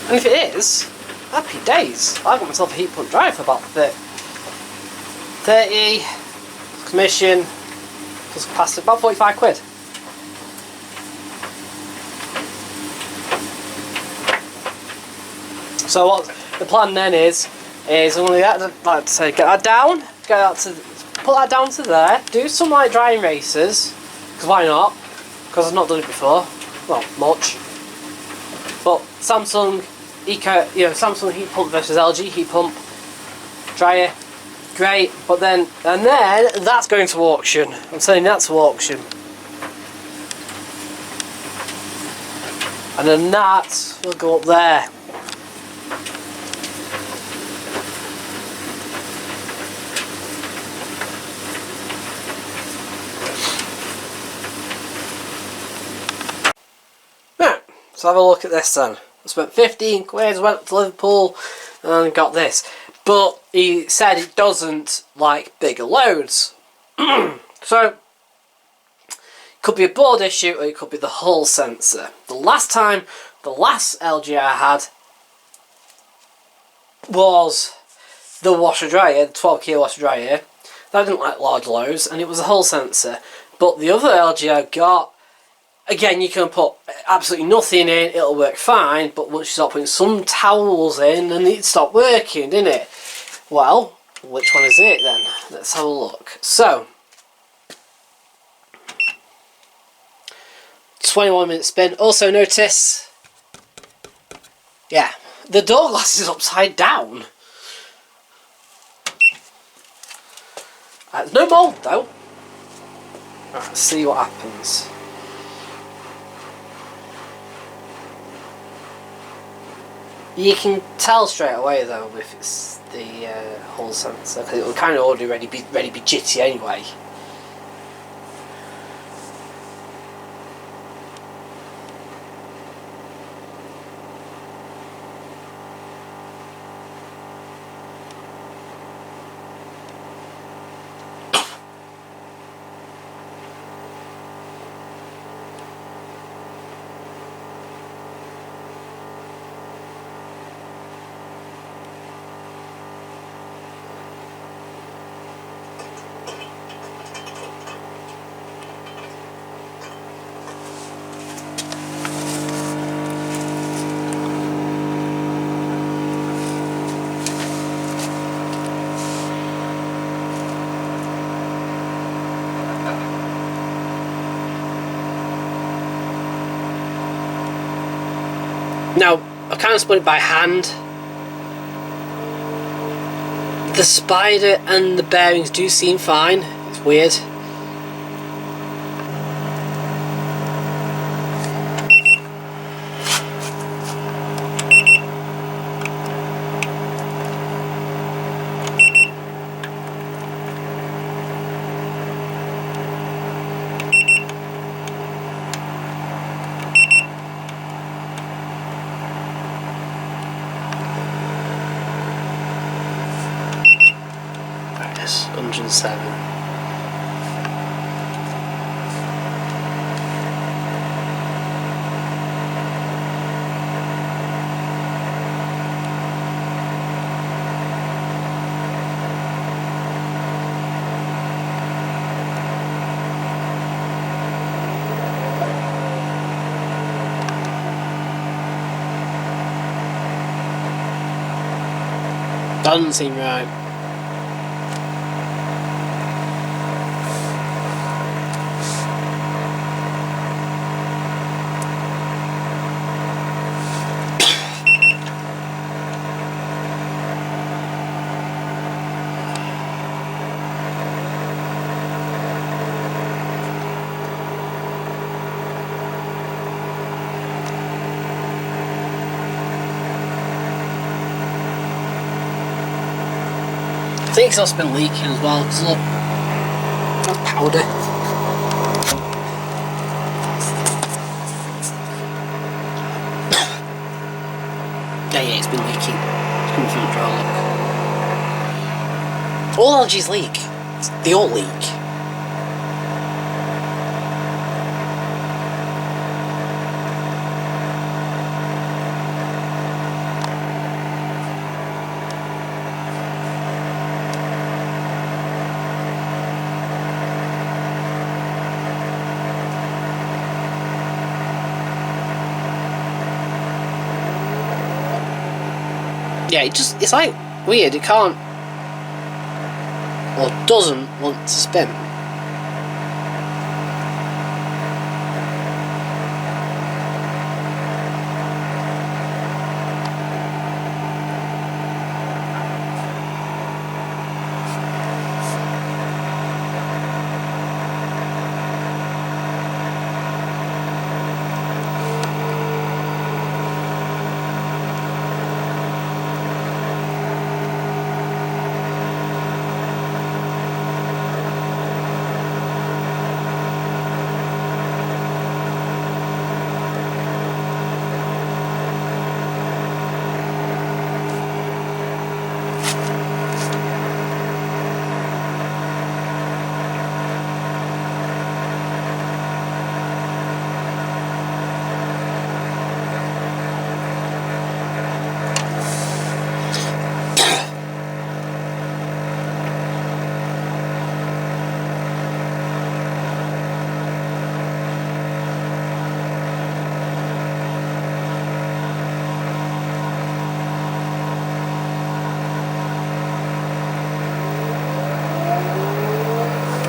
And if it is, happy days. I got myself a heat pump dryer for about 30 commission plus capacity, about 45 quid. So what the plan then is I'm going to like to say, get that down, put that down to there, do some like drying races, because why not? Because I've not done it before, well, much. But Samsung Samsung heat pump versus LG heat pump dryer, great. But then that's going to auction. I'm saying that's to auction, and then that will go up there. Right, so have a look at this then. I spent 15 quid, went to Liverpool and got this. But he said it doesn't like bigger loads. So, it could be a board issue or it could be the hull sensor. The last LG I had was the washer dryer, the 12 kilo washer dryer. That didn't like large loads and it was a hull sensor. But the other LG I got, again, you can put absolutely nothing in, it'll work fine, but once you start putting some towels in, then it stopped working, didn't it? Well, which one is it then? Let's have a look. So, 21-minute spin. Also notice, yeah, the door glass is upside down. No mould though. Right, let's see what happens. You can tell straight away though if it's the hull sensor, because it will kind of already ready be jitty anyway. Now, I kind of spun it by hand. The spider and the bearings do seem fine. It's weird. There it is, 107. Doesn't seem right. I think it's also been leaking as well, because look, that's powder. Yeah, it's been leaking. It's coming from the hydraulic. All LGs leak. They all leak. Yeah, it's like weird, it can't, or doesn't want to spin.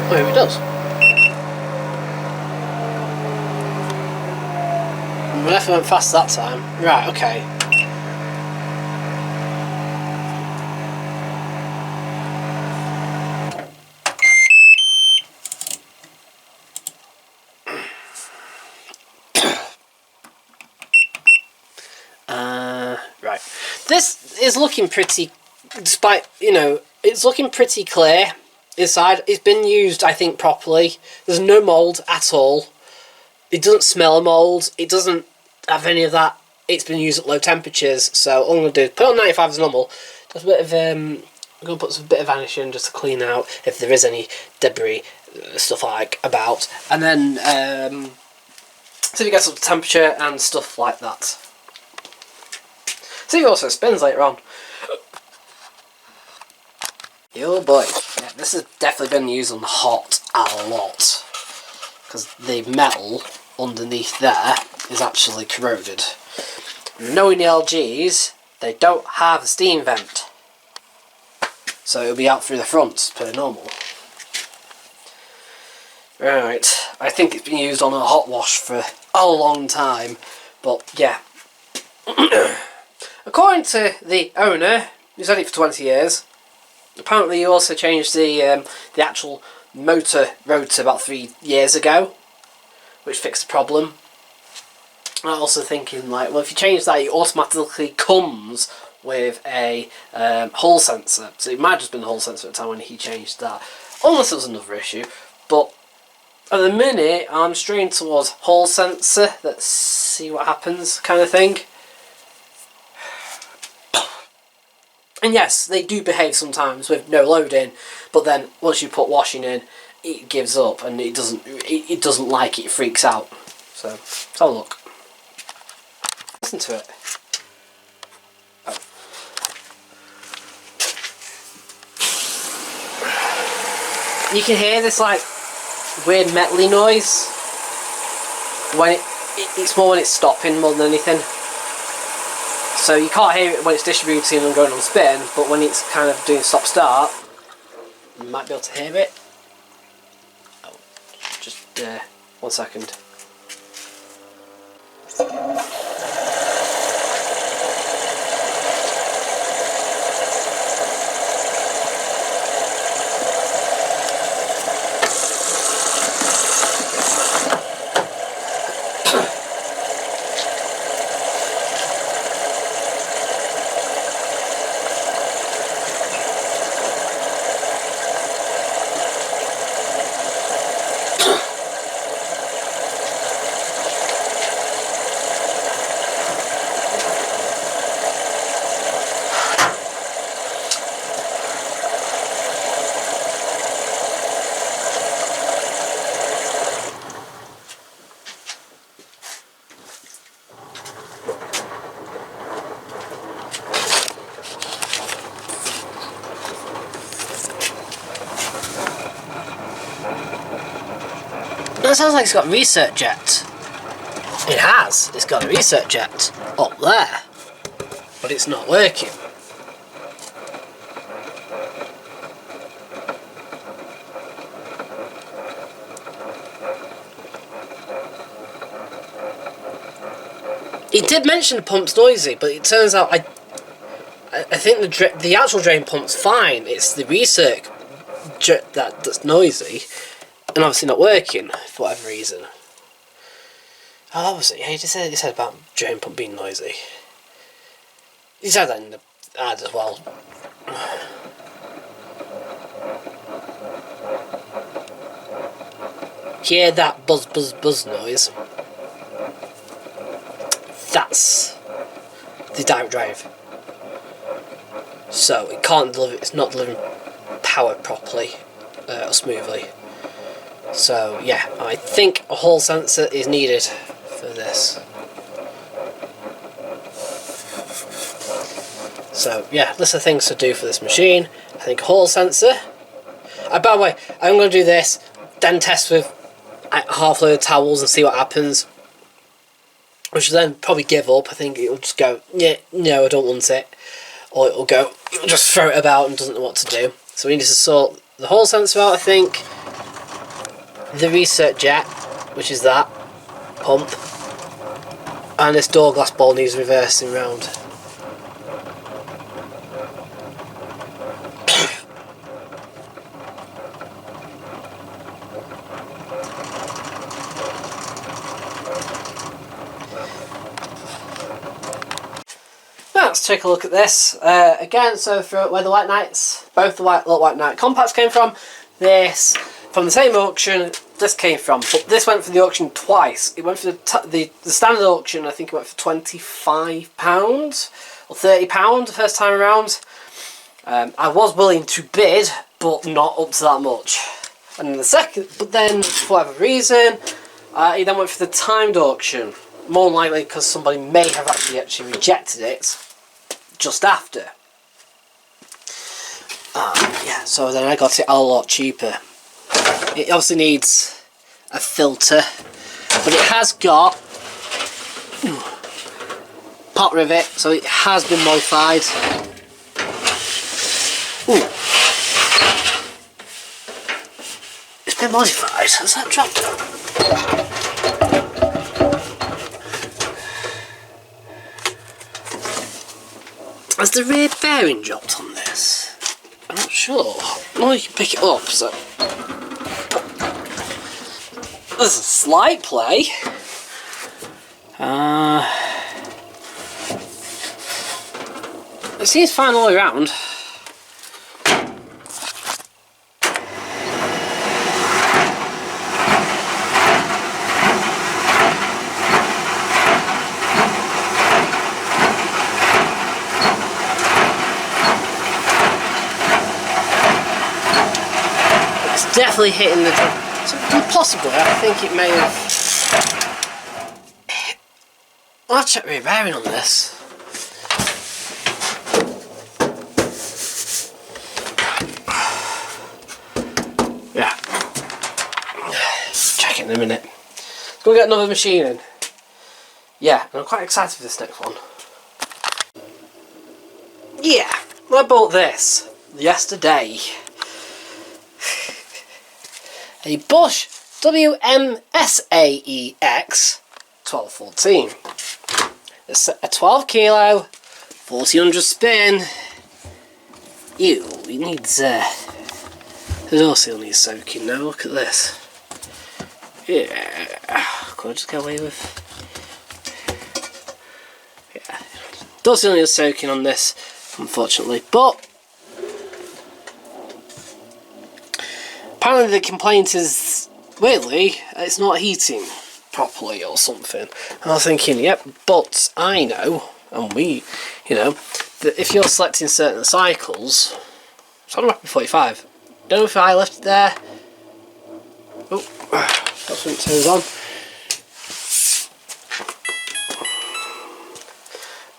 Oh, it does. I definitely went fast that time. Right, okay. Right, this is looking pretty, despite, you know, it's looking pretty clear inside. It's been used, I think, properly. There's no mould at all. It doesn't smell of mould. It doesn't have any of that. It's been used at low temperatures. So all I'm going to do is put it on 95 as normal. Just a bit of, I'm going to put some bit of vanish in just to clean out if there is any debris, stuff like about. And then see if it gets up to temperature and stuff like that. See if it also spins later on. Oh boy, yeah, this has definitely been used on hot a lot, because the metal underneath there is actually corroded. Knowing the LGs, they don't have a steam vent, so it'll be out through the front per normal. Right, I think it's been used on a hot wash for a long time, but yeah. According to the owner, who's had it for 20 years, apparently he also changed the actual motor rotor about 3 years ago, which fixed the problem. I'm also thinking, like, well, if you change that, it automatically comes with a hole sensor. So it might have just been the hole sensor at the time when he changed that, unless it was another issue. But at the minute, I'm straying towards hole sensor. Let's see what happens, kind of thing. And yes, they do behave sometimes with no loading, but then once you put washing in, it gives up and it doesn't like it, it freaks out. So let's have a look. Listen to it. Oh. You can hear this like weird metally noise when it's more when it's stopping more than anything. So you can't hear it when it's distributing and going on spin, but when it's kind of doing stop-start, you might be able to hear it. Oh, just 1 second. That sounds like it's got a reset jet. It has. It's got a reset jet up there, but it's not working. It did mention the pump's noisy, but it turns out I think the actual drain pump's fine. It's the recirc jet that's noisy, and obviously not working for whatever reason. Oh, obviously, yeah, he said about drain pump being noisy. He said that in the ad as well. Hear that buzz buzz buzz noise? That's the direct drive. So it can't deliver. It's not delivering power properly or smoothly. So yeah, I think a hall sensor is needed for this. So yeah, list of things to do for this machine. I think a hall sensor. By the way, I'm going to do this, then test with half load of towels and see what happens. Which will then probably give up. I think it'll just go, yeah, no, I don't want it. Or it'll just throw it about and doesn't know what to do. So we need to sort the hall sensor out, I think. The reset jet, which is that pump. And this door glass ball needs reversing round. That's take a look at this. Again, so for where the White Knights, both the little White Knight compacts came from, this, from the same auction, this came from. But this went for the auction twice. It went for the standard auction, I think it went for £25 or £30 the first time around. I was willing to bid, but not up to that much. And then the second, but then for whatever reason, he then went for the timed auction. More than likely because somebody may have actually rejected it just after. Yeah, so then I got it a lot cheaper. It obviously needs a filter, but it has got pot rivet, so it has been modified. Ooh. It's been modified. Has that dropped? Has the rear bearing dropped on this? I'm not sure. No, you can pick it up, so... There's a slight play. It seems fine all the way around. Definitely hitting the drum. So possibly, I think it may have. I'll check rear bearing on this. Yeah. Check it in a minute. Let's go get another machine in. Yeah, and I'm quite excited for this next one. Yeah, I bought this yesterday. A Bosch WMSAEX 1214. It's a 12 kilo, 1400 spin. Ew, it needs it also needs soaking now. Look at this. Yeah, could I just get away with? Yeah, does still need soaking on this, unfortunately, but. Apparently the complaint is, weirdly, it's not heating properly or something. And I was thinking, yep, but I know, and we, you know, that if you're selecting certain cycles, it's on Rapid 45. Don't know if I left it there. Oh, that's when it turns on.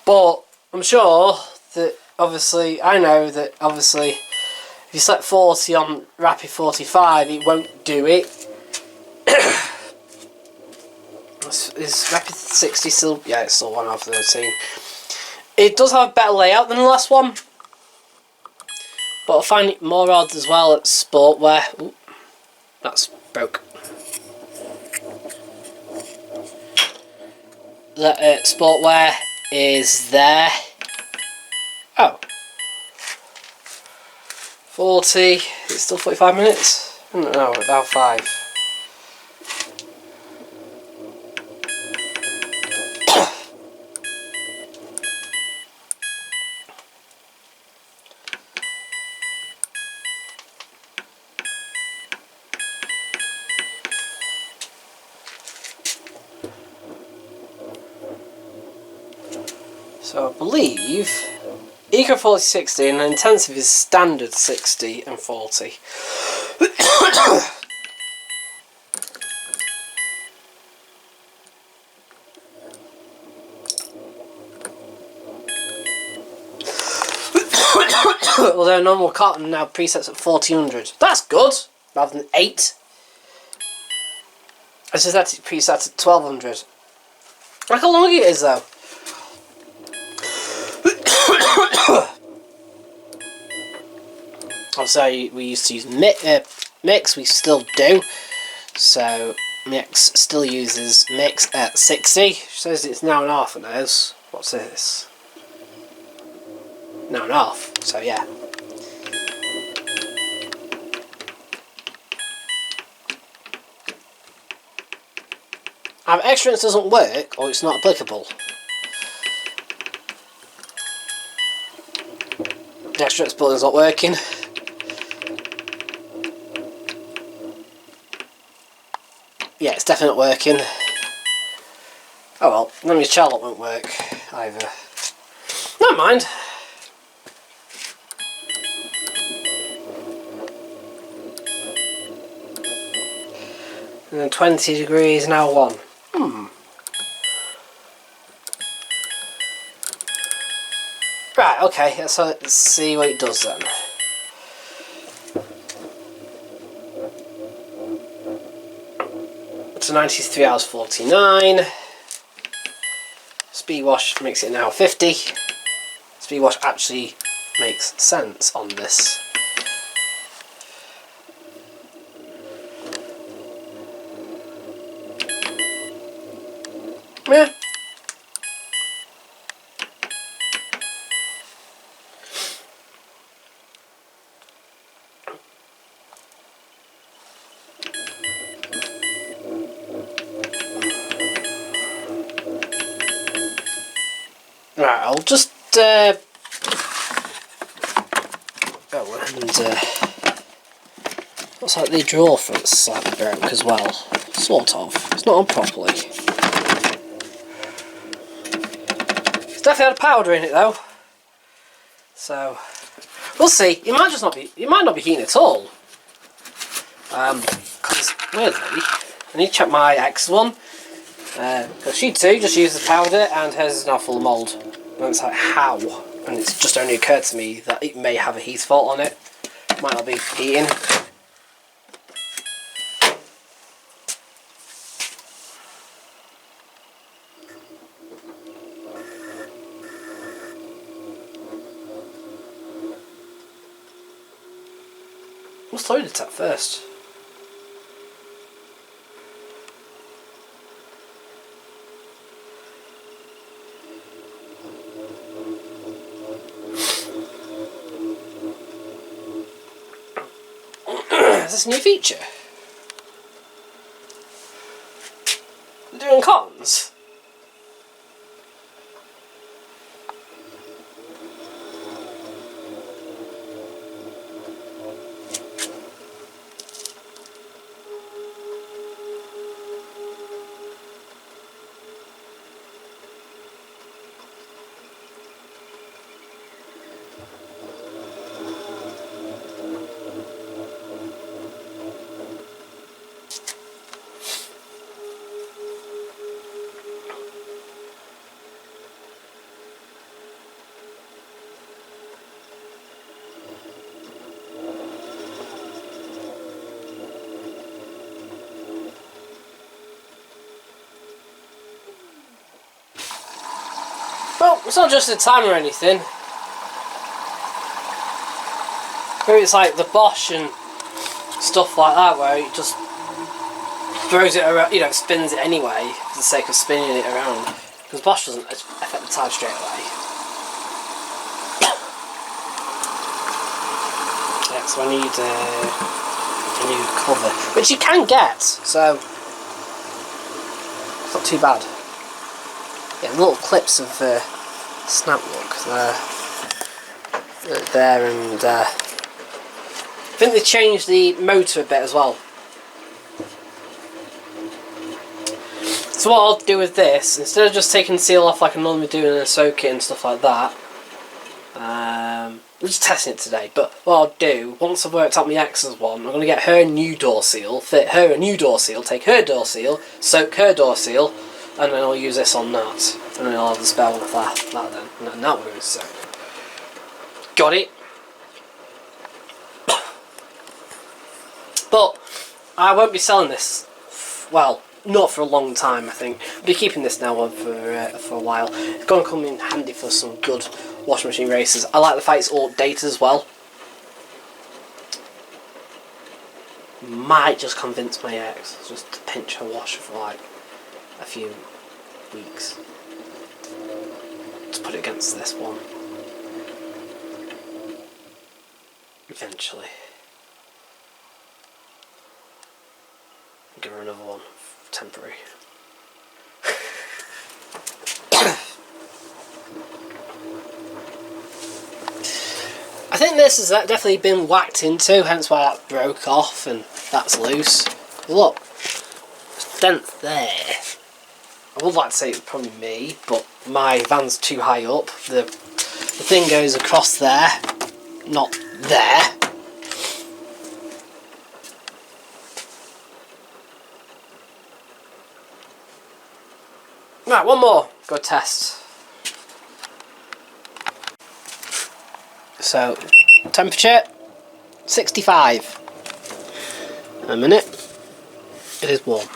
But I'm sure that obviously, I know that obviously, if you select 40 on Rapid 45, it won't do it. Is Rapid 60 still? Yeah, it's still 1/13. It does have a better layout than the last one, but I find it more odd as well at Sportwear. Ooh, that's broke. That Sportwear is there. Oh. 40, it's still 45 minutes? No, about 5. So I believe Eco 40/60 and intensive is standard 60 and 40. Although normal cotton now presets at 1400. That's good, rather than 8. I just had it preset at 1200. Look how long it is though. Obviously we used to use mix, we still do. So mix still uses mix at 60. It says it's now and half on those. What's this? Now and half. So yeah. Either extras doesn't work or it's not applicable. extra exploding's not working. Yeah, it's definitely not working. Oh well, none of your child lock won't work either. Never mind. And then 20 degrees, now 1. Right, okay, so let's see what it does then. So 93 hours 49. Speed wash makes it now 50. Speed wash actually makes sense on this. Yeah. Right, I'll just looks like the drawer front's slightly broke as well. Sort of. It's not on properly. It's definitely had powder in it though. So we'll see. It might just not be. It might not be heating at all. Because weirdly, I need to check my X one. Because she too just used the powder and hers is now full of mould. And it's like, how? And it's just only occurred to me that it may have a heat fault on it. Might not be heating. Let's throw it at first. Is this a new feature? They're doing cottons? Well, it's not just the time or anything. Maybe it's like the Bosch and stuff like that, where it just throws it around, you know, spins it anyway for the sake of spinning it around. Because Bosch doesn't affect the time straight away. Yeah, so I need a new cover, which you can get, so it's not too bad. Yeah, little clips of snap look there, and I think they changed the motor a bit as well. So what I'll do with this, instead of just taking the seal off like I normally do in a soak-it and stuff like that, I'm just testing it today, but what I'll do, once I've worked out my ex's one, I'm going to get her new door seal, fit her a new door seal, take her door seal, soak her door seal, and then I'll use this on that, and then I'll have the spare one of that then, and then that one goes so. Got it. But I won't be selling this, well, not for a long time I think. I'll be keeping this now on for a while. It's going to come in handy for some good washing machine races. I like the fact it's all updated as well. Might just convince my ex just to pinch her washer for like a few weeks. Let's put it against this one. Eventually. Give her another one. Temporary. I think this has definitely been whacked into, hence why that broke off and that's loose. Look, there's a dent there. I would like to say it was probably me, but my van's too high up. The thing goes across there, not there. Right, one more. Go test. So, temperature 65. A minute. It is warm.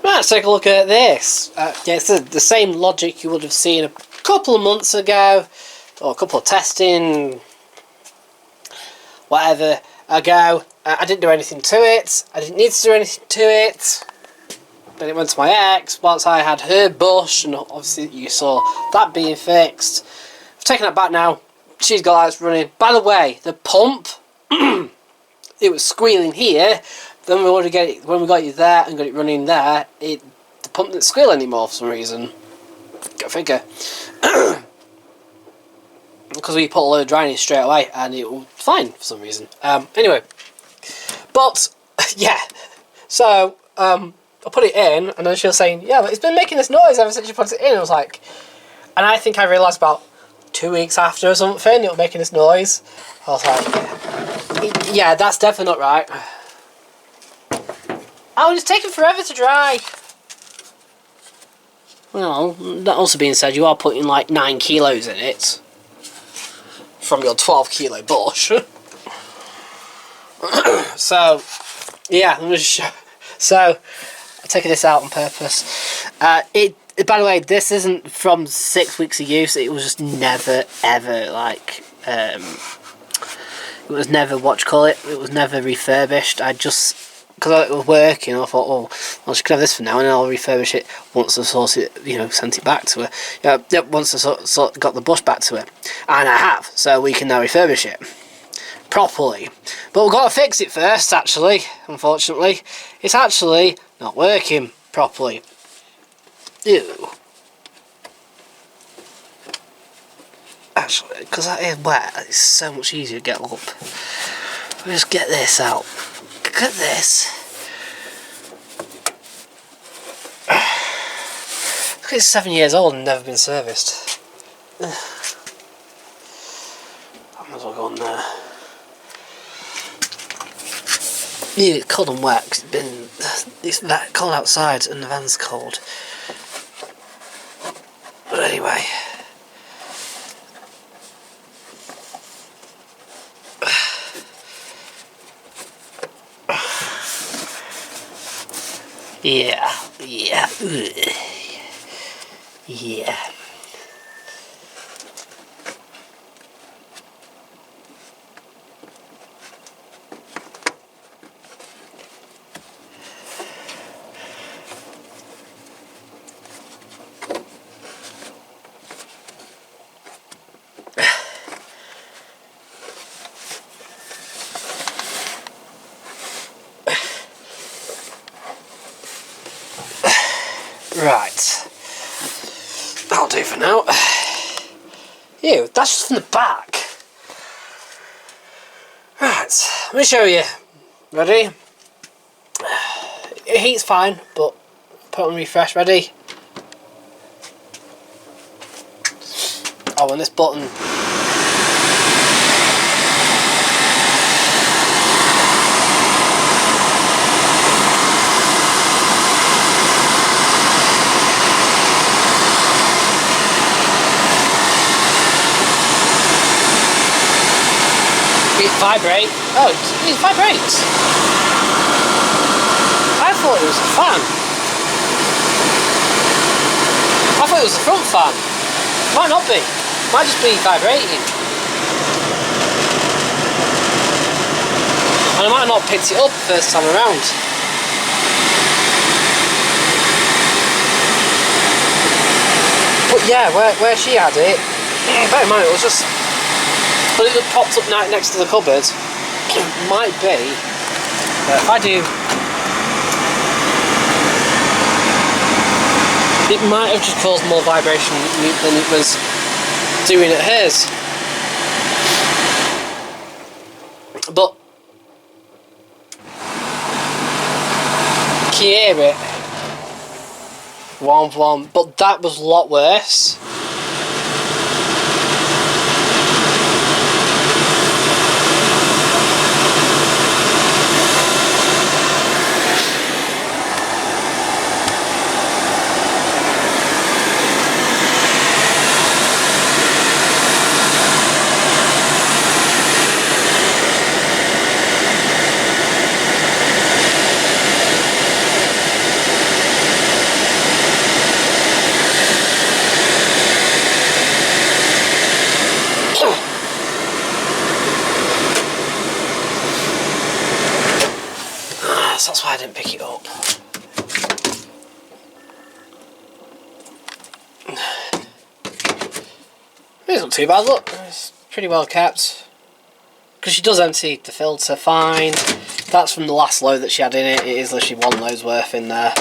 Right, let's take a look at this. Yeah, it's the same logic you would have seen a couple of months ago, or a couple of testing, whatever ago. I didn't do anything to it. I didn't need to do anything to it. Then it went to my ex. Once I had her Bosch, and obviously you saw that being fixed. I've taken that back now. She's got lights running. By the way, the pump, it was squealing here. Then when we got you there and got it running there, the pump didn't squeal anymore for some reason. Go figure. Because we put a load of drying in straight away and it was fine for some reason. Anyway, but yeah, so I put it in and then she was saying, yeah, but it's been making this noise ever since you put it in. I was like, and I think I realised about 2 weeks after or something it was making this noise. I was like, yeah, that's definitely not right. Oh, it's taking forever to dry. Well, that also being said, you are putting like 9 kilos in it from your 12 kilo Bosch. So, yeah, let me just show. So, I'm taking this out on purpose. By the way, this isn't from 6 weeks of use. It was just never, ever, like, it was never, what you call it? It was never refurbished. I just, because it was working, I thought, oh, well, she can have this for now, and then I'll refurbish it once I sort it, sent it back to her. Once I got the Bosch back to her, and I have, so we can now refurbish it properly. But we've got to fix it first. Actually, unfortunately, it's actually not working properly. Ew. Actually, because that is wet, it's so much easier to get up. Let me just get this out. Look at this. Look, it's 7 years old and never been serviced. I might as well go on there. Yeah, it's cold and wet because it's that cold outside and the van's cold. But anyway. Yeah. Yeah. Right, that'll do for now. Ew, that's just from the back. Right, let me show you. Ready? It heats fine, but put on refresh. Ready? Oh, and this button. It vibrate. Oh, it vibrates. I thought it was a fan. I thought it was a front fan. Might not be. Might just be vibrating. And I might not have picked it up first time around. But yeah, where she had it, bear in mind it was just. But it popped up next to the cupboard. Might be. But if I do. it might have just caused more vibration than it was doing at hers. But can you hear it? One, but that was a lot worse. That's why I didn't pick it up. It's not too bad, look. It's pretty well kept. Because she does empty the filter fine. That's from the last load that she had in it. It is literally one load's worth in there.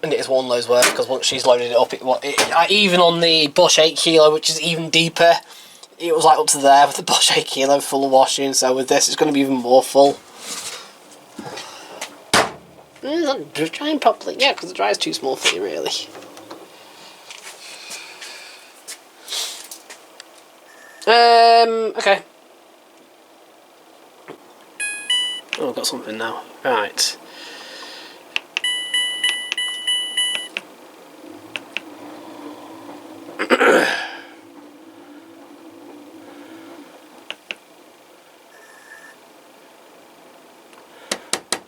And it is one load's worth because once she's loaded it up, even on the Bosch 8 kilo, which is even deeper, it was like up to there with the Bosch 8 kilo full of washing. So with this, it's going to be even more full. It's not drying properly. Yeah, because the dryer's too small for you, really. Okay. Oh, I've got something now. Right.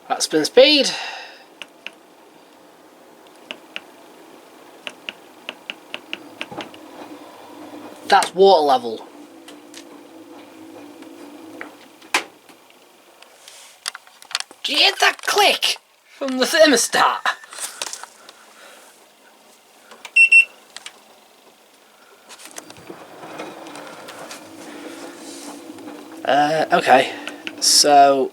That's spin speed. That's water level. Do you hear that click from the thermostat? Okay, so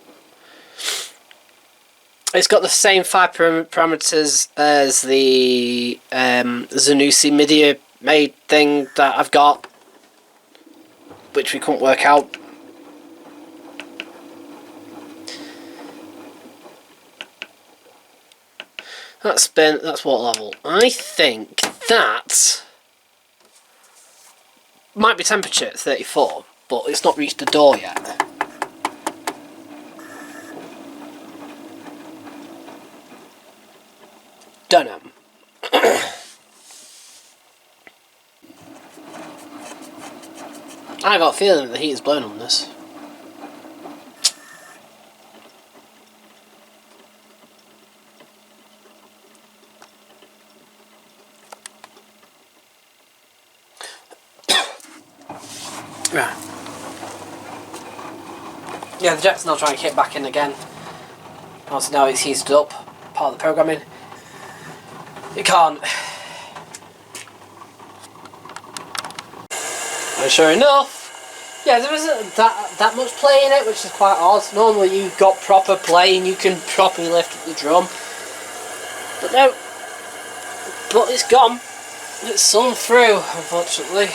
it's got the same 5 parameters as the Zanussi Media made thing that I've got, which we couldn't work out. That's spin, that's water level. I think that might be temperature at 34, but it's not reached the door yet. Don't know. I got a feeling that the heat is blown on this. Right. Yeah, the jet's now trying to kick back in again. Also now it's heated up, part of the programming. It can't. And sure enough, yeah, there isn't that much play in it, which is quite odd. Normally you've got proper play and you can properly lift up the drum. But no. But it's gone. It's sun through, unfortunately.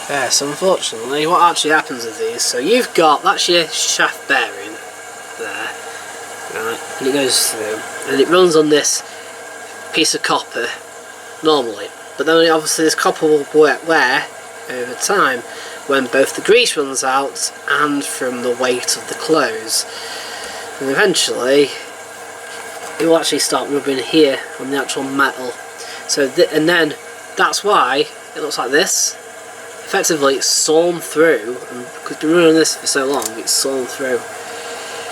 Yeah. So unfortunately, what actually happens with these, so you've got, that's your shaft bearing there, right, and it goes through, and it runs on this piece of copper, normally, but then obviously this copper will wear over time, when both the grease runs out, and from the weight of the clothes, and eventually, it will actually start rubbing here on the actual metal. So and then that's why it looks like this. Effectively, it's sawn through, and because we've been running this for so long, it's sawn through.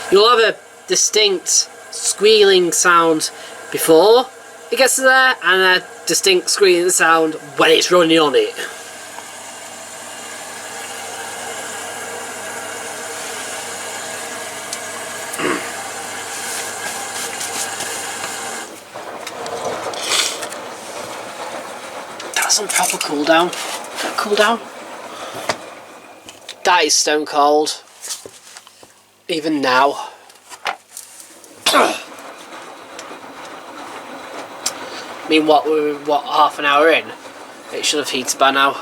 You'll have a distinct squealing sound before it gets to there, and a distinct squealing sound when it's running on it. some proper cool down. Cool down. That is stone cold. Even now. I mean, we're half an hour in? It should have heated by now.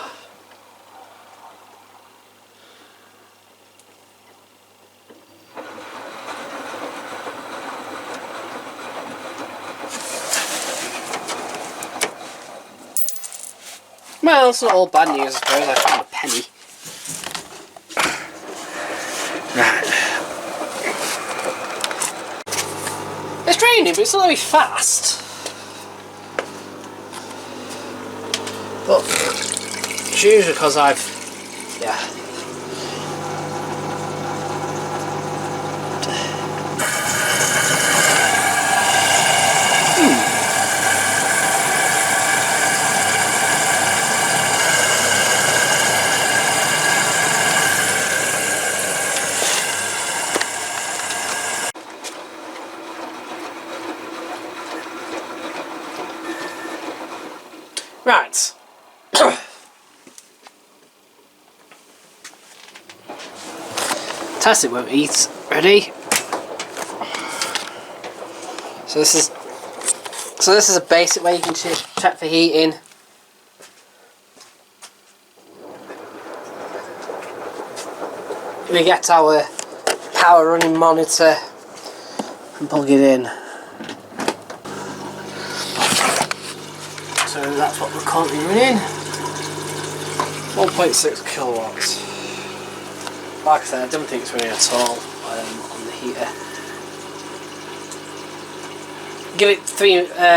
Well, it's not all bad news, I suppose. I found a penny. Right. It's raining, but it's not very fast. But it's usually because yeah. Right. Test it won't eat. Ready? So this is a basic way you can check for heating. We get our power running monitor and plug it in. So that's what we're currently running. 1.6 kilowatts. Like I said, I don't think it's running at all on the heater. Give it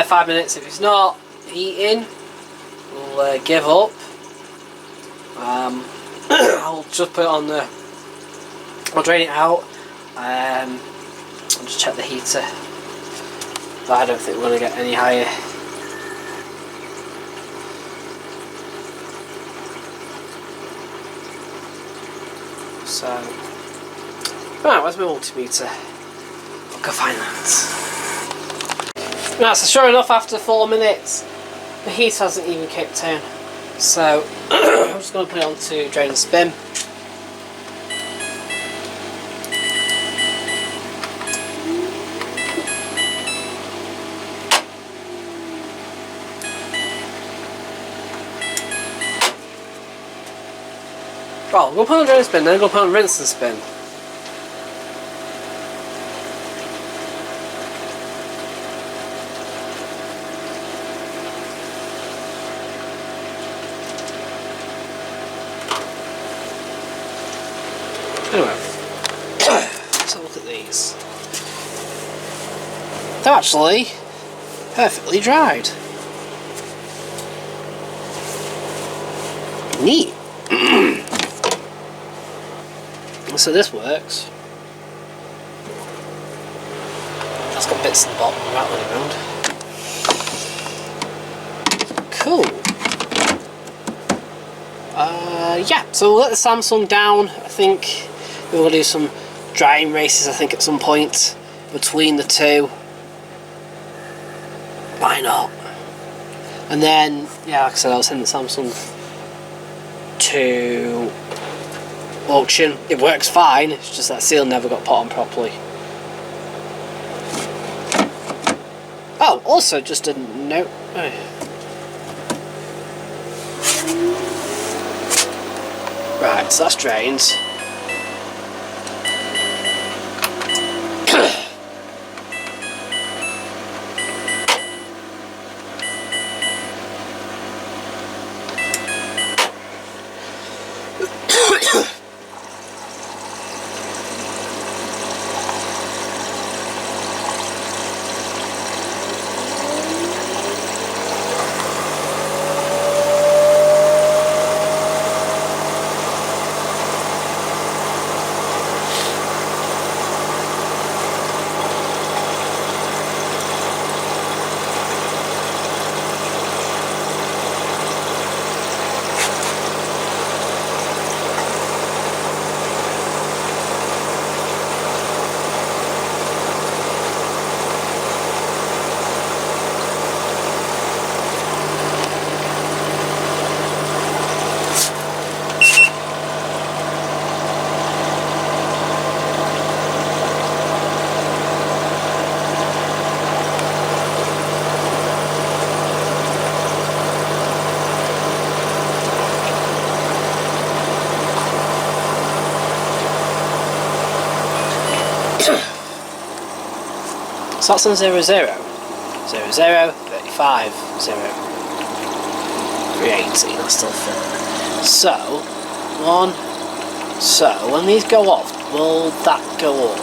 5 minutes. If it's not heating, we'll give up. I'll just put it on the. I'll drain it out. I'll just check the heater. But I don't think we're going to get any higher. So, right, where's my multimeter? I'll go find that. Right, so sure enough, after 4 minutes, the heat hasn't even kicked in. So, I'm just going to put it on to drain and spin. Well, we'll put on drain and spin, then we'll put on rinse and spin. Anyway, let's have a look at these. They're actually perfectly dried. Neat. So this works. That's got bits in the bottom rattling around. Cool. Yeah, so we'll let the Samsung down. I think we're going to do some drying races, I think, at some point between the two. Why not? And then, yeah, like I said, I'll send the Samsung to auction. It works fine, it's just that seal never got put on properly. Oh, also just a note. Right, so that's drains. So that's on 0, 0. 0, 0, 35, 0. 380, that's still fine. So when these go off, will that go up?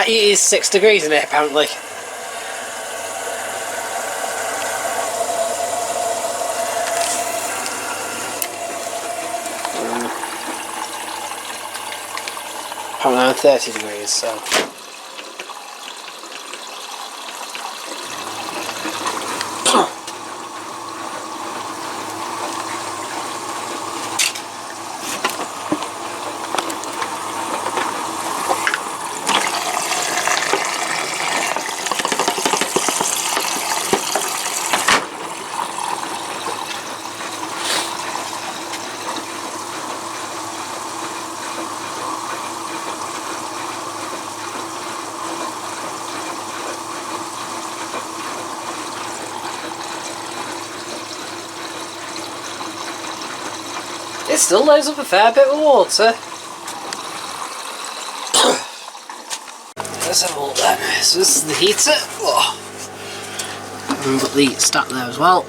It is 6 degrees in it apparently. Apparently I'm 30 degrees, so. It still loads up a fair bit of water. Let's have a look then. So this is the heater. And we've got the stack there as well.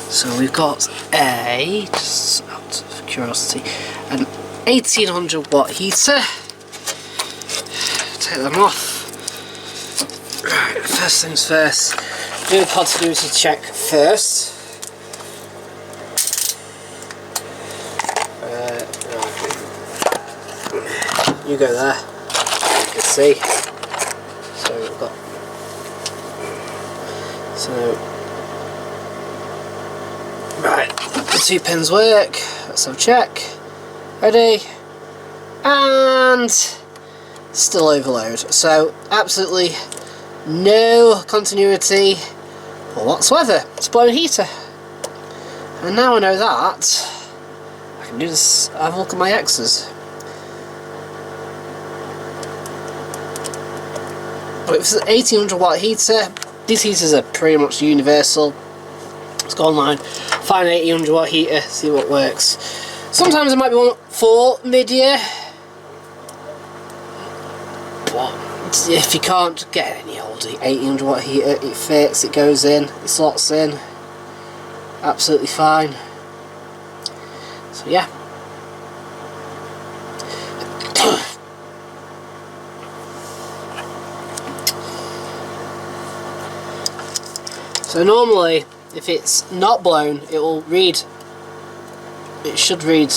So we've got a, just out of curiosity, an 1800 watt heater. Take them off. Right, first things first. Do a continuity check first. You go there, you can see. So we've got, right, the 2 pins work. Let's have a check. Ready, and still overload. So absolutely no continuity whatsoever. It's a blown heater. And now I know that, I can do this. Have a look at my X's. But if it's an 1800 watt heater, these heaters are pretty much universal. Let's go online, find an 1800 watt heater, see what works. Sometimes there might be one for mid-year, but if you can't get any older 1800 watt heater, it fits, it goes in, it slots in, absolutely fine. So yeah. So normally, if it's not blown, it will read, it should read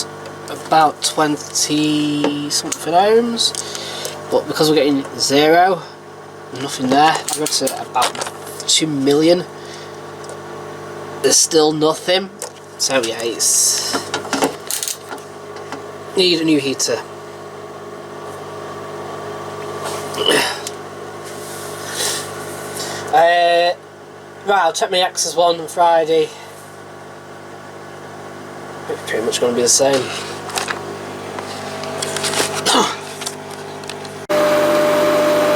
about 20 something ohms, but because we're getting 0, nothing there, I go to about 2 million, there's still nothing. So yeah, it's, need a new heater. Right, I'll check my ex's one on Friday. It's pretty much going to be the same.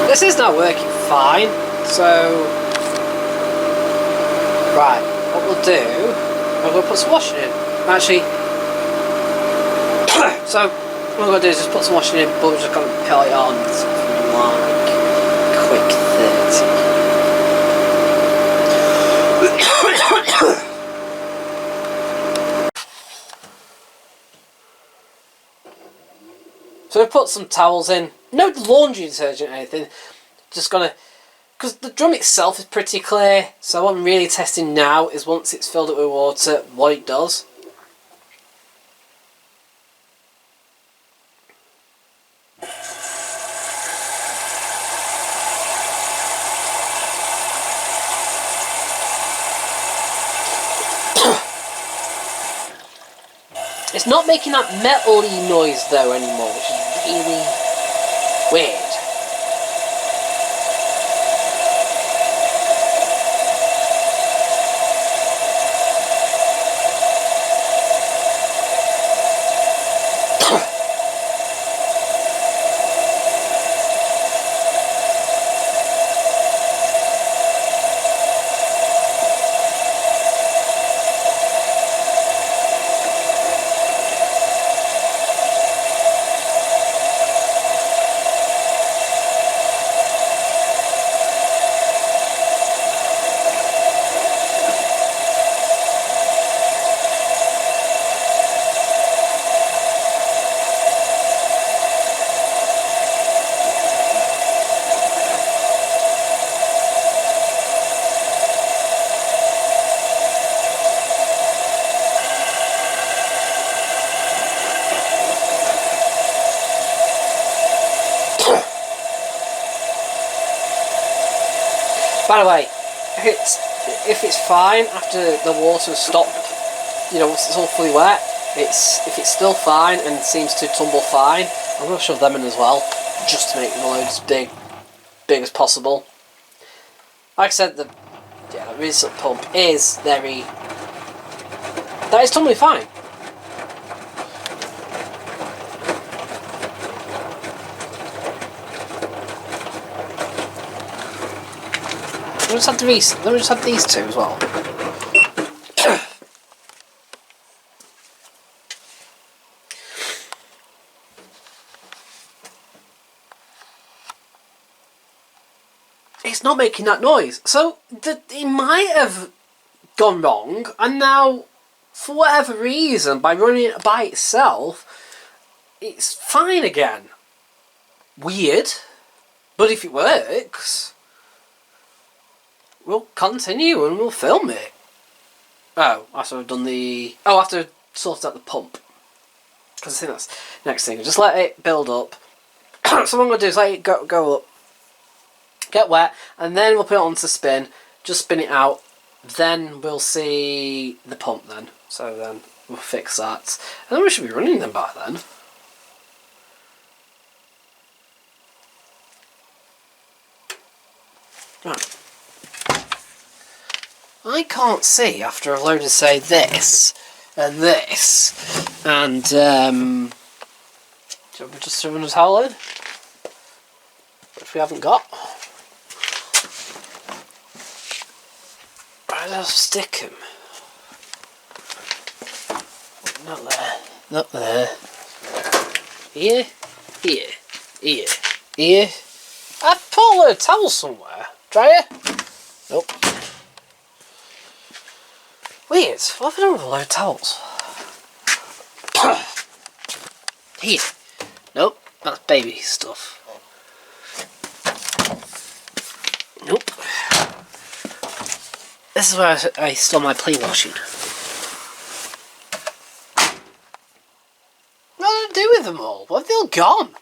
This is now working fine, so... Right, what we'll do... I'm going to put some washing in. Actually... so, what I'm going to do is just put some washing in, but we're just going to peel it on something like... quick 30. So we put some towels in, no laundry detergent or anything, just gonna, because the drum itself is pretty clear, so what I'm really testing now is once it's filled up with water, what it does. It's not making that metal-y noise though anymore, which is really weird. By the way, if it's fine after the water's stopped, you know, once it's all fully wet, if it's still fine and seems to tumble fine, I'm going to shove them in as well, just to make the loads big as possible. Like I said, the result pump is that is tumbling fine. Let me just have these two as well. It's not making that noise, so it might have gone wrong, and now, for whatever reason, by running it by itself, it's fine again. Weird, but if it works, we'll continue and we'll film it. Oh, after I've done the... Oh, after I've sorted out the pump. Because I think that's the next thing. Just let it build up. So what I'm going to do is let it go up, get wet, and then we'll put it on to spin. Just spin it out. Then we'll see the pump then. So then we'll fix that. And then we should be running them by then. Right. I can't see after I've loaded, say, this and this, and should we just run a towel in? Which we haven't got. Right, I'll stick him. Not there, not there. Here, here, here, here. I've put a load of towels somewhere. Try it. Nope. Weird. What have I done with a load of towels? Here. Nope. That's baby stuff. Nope. This is where I store my plate washing. What did I do with them all? What have they all gone?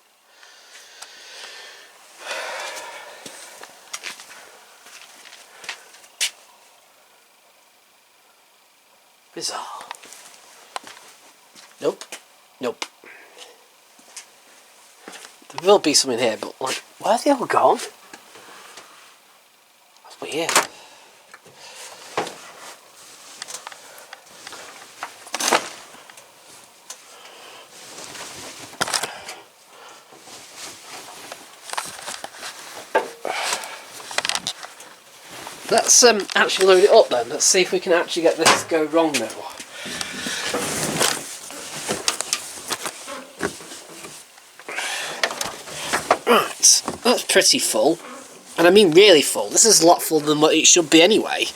Bizarre. Nope. Nope. There will be some in here, but like, where have they all gone? That's weird. let's actually load it up then. Let's see if we can actually get this to go wrong now. Right, that's pretty full. And I mean really full. This is a lot fuller than what it should be anyway.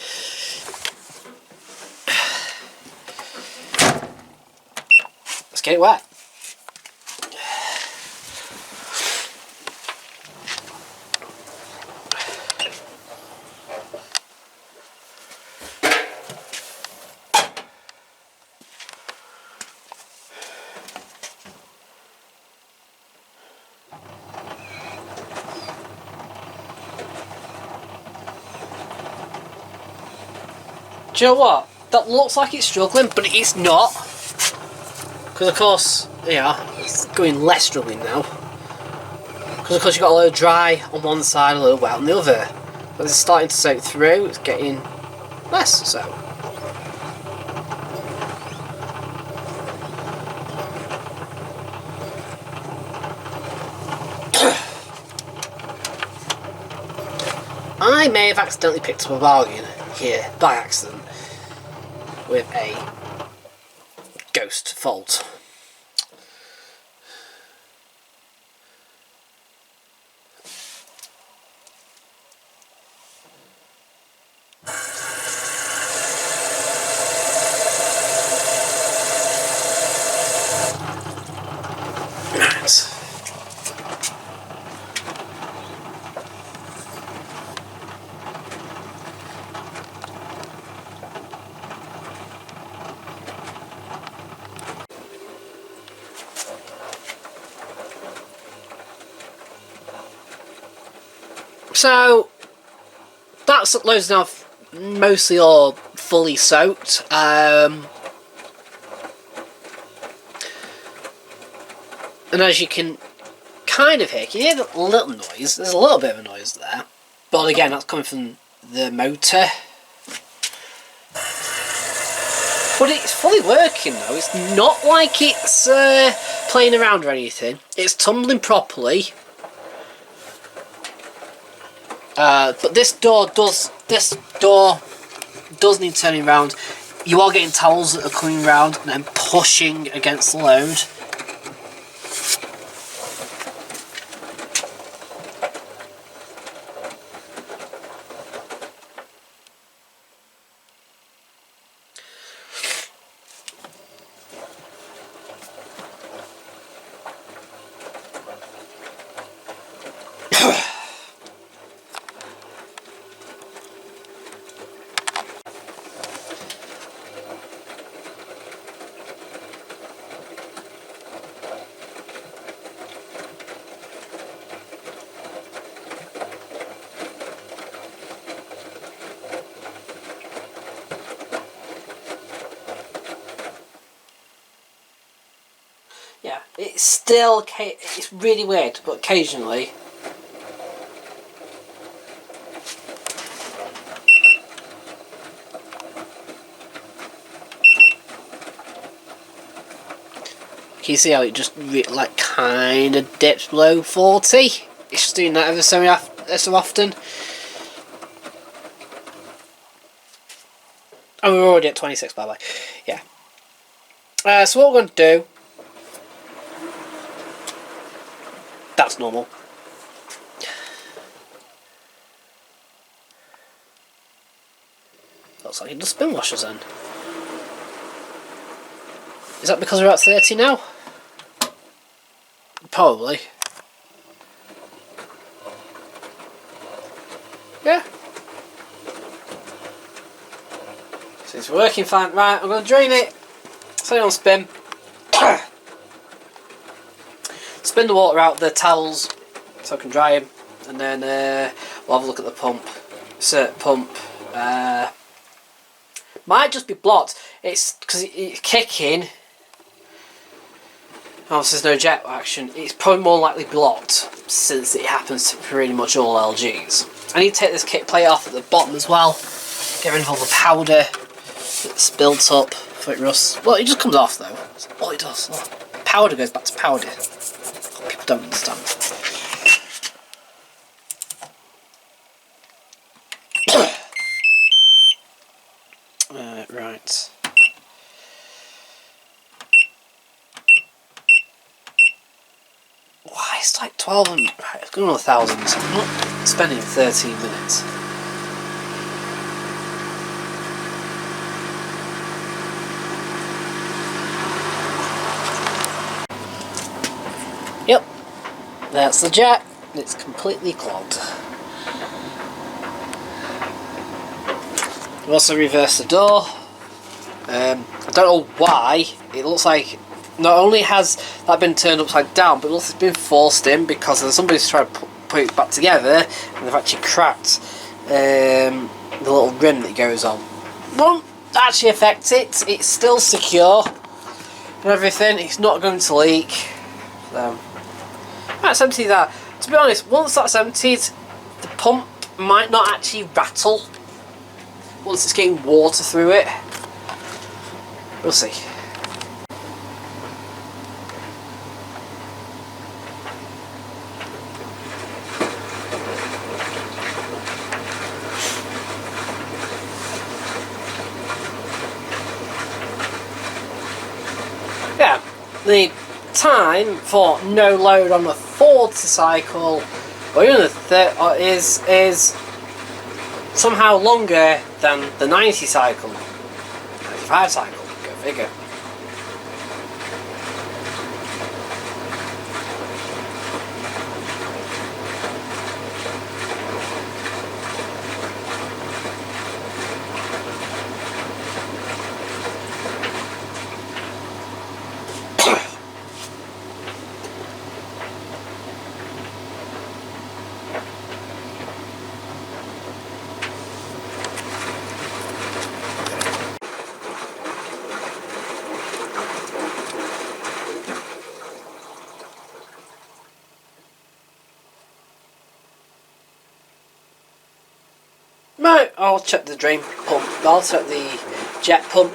Let's get it wet. Do you know what? That looks like it's struggling, but it's not. Because of course, yeah, it's going less struggling now. Because of course you've got a little dry on one side, a little wet on the other. But it's starting to soak through, it's getting less so. I may have accidentally picked up a bargain here, by accident, with a ghost fault. Right. So that's loads now, mostly all fully soaked. And as you can kind of hear, you hear a little noise. There's a little bit of a noise there, but again, that's coming from the motor. But it's fully working though. It's not like it's playing around or anything. It's tumbling properly. But this door does need turning around. You are getting towels that are coming around and then pushing against the load. Yeah, it's still, it's really weird, but occasionally can you see how it just like kind of dips below 40? It's just doing that ever so often. And we're already at 26 by the way. Yeah. So what we're going to do, that's normal. Looks like it does spin washers then. Is that because we're at 30 now? Probably. Yeah. So it's working fine. Right, I'm going to drain it. Set it on spin. Spin the water out the towels so I can dry them, and then we'll have a look at the pump. Pump might just be blocked. It's because it's kicking. Obviously there's no jet action. It's probably more likely blocked since it happens to pretty much all LGs. I need to take this kick plate off at the bottom as well. Get rid of all the powder that's built up before it rusts. Well, it just comes off though. That's all it does. Powder goes back to powder. People don't understand. Right. Why it's like 12 and... Right, it's going on 1,000, so I'm not spending 13 minutes. Yep, that's the jet. It's completely clogged. I've also reversed the door. I don't know why. It looks like not only has that been turned upside down, but it looks like it's been forced in because somebody's tried to put it back together and they've actually cracked the little rim that goes on. Won't actually affect it. It's still secure and everything. It's not going to leak. So let's empty that. To be honest, once that's emptied, the pump might not actually rattle once it's getting water through it. We'll see. Yeah, the time for no load on a 40 cycle or even a is somehow longer than the 90 cycle, 95 cycle. Go figure. Right, I'll check the drain pump. I'll check the jet pump.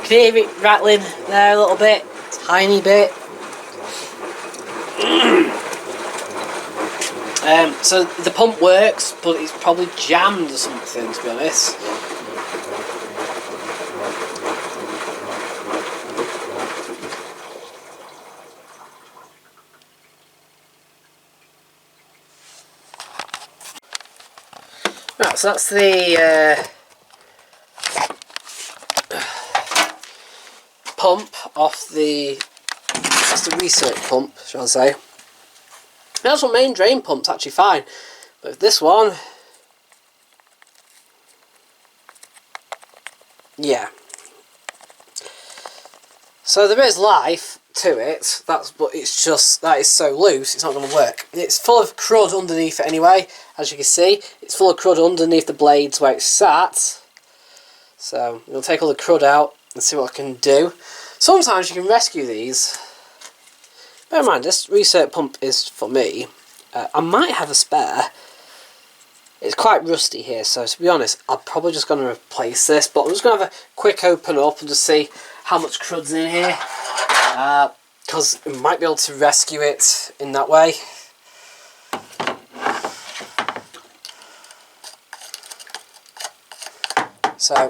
Can you hear it rattling there a little bit? Tiny bit. So the pump works, but it's probably jammed or something, to be honest. Right, so that's the pump off the... That's the research pump, shall I say. The actual main drain pump's actually fine, but with this one... Yeah. So there is life to it, but it's just, that is so loose, it's not going to work. It's full of crud underneath it anyway, as you can see. It's full of crud underneath the blades where it's sat. So, we'll take all the crud out and see what I can do. Sometimes you can rescue these. Bear in mind, this reset pump is for me. I might have a spare. It's quite rusty here, so to be honest, I'm probably just going to replace this. But I'm just going to have a quick open up and just see how much crud's in here. Because we might be able to rescue it in that way. So,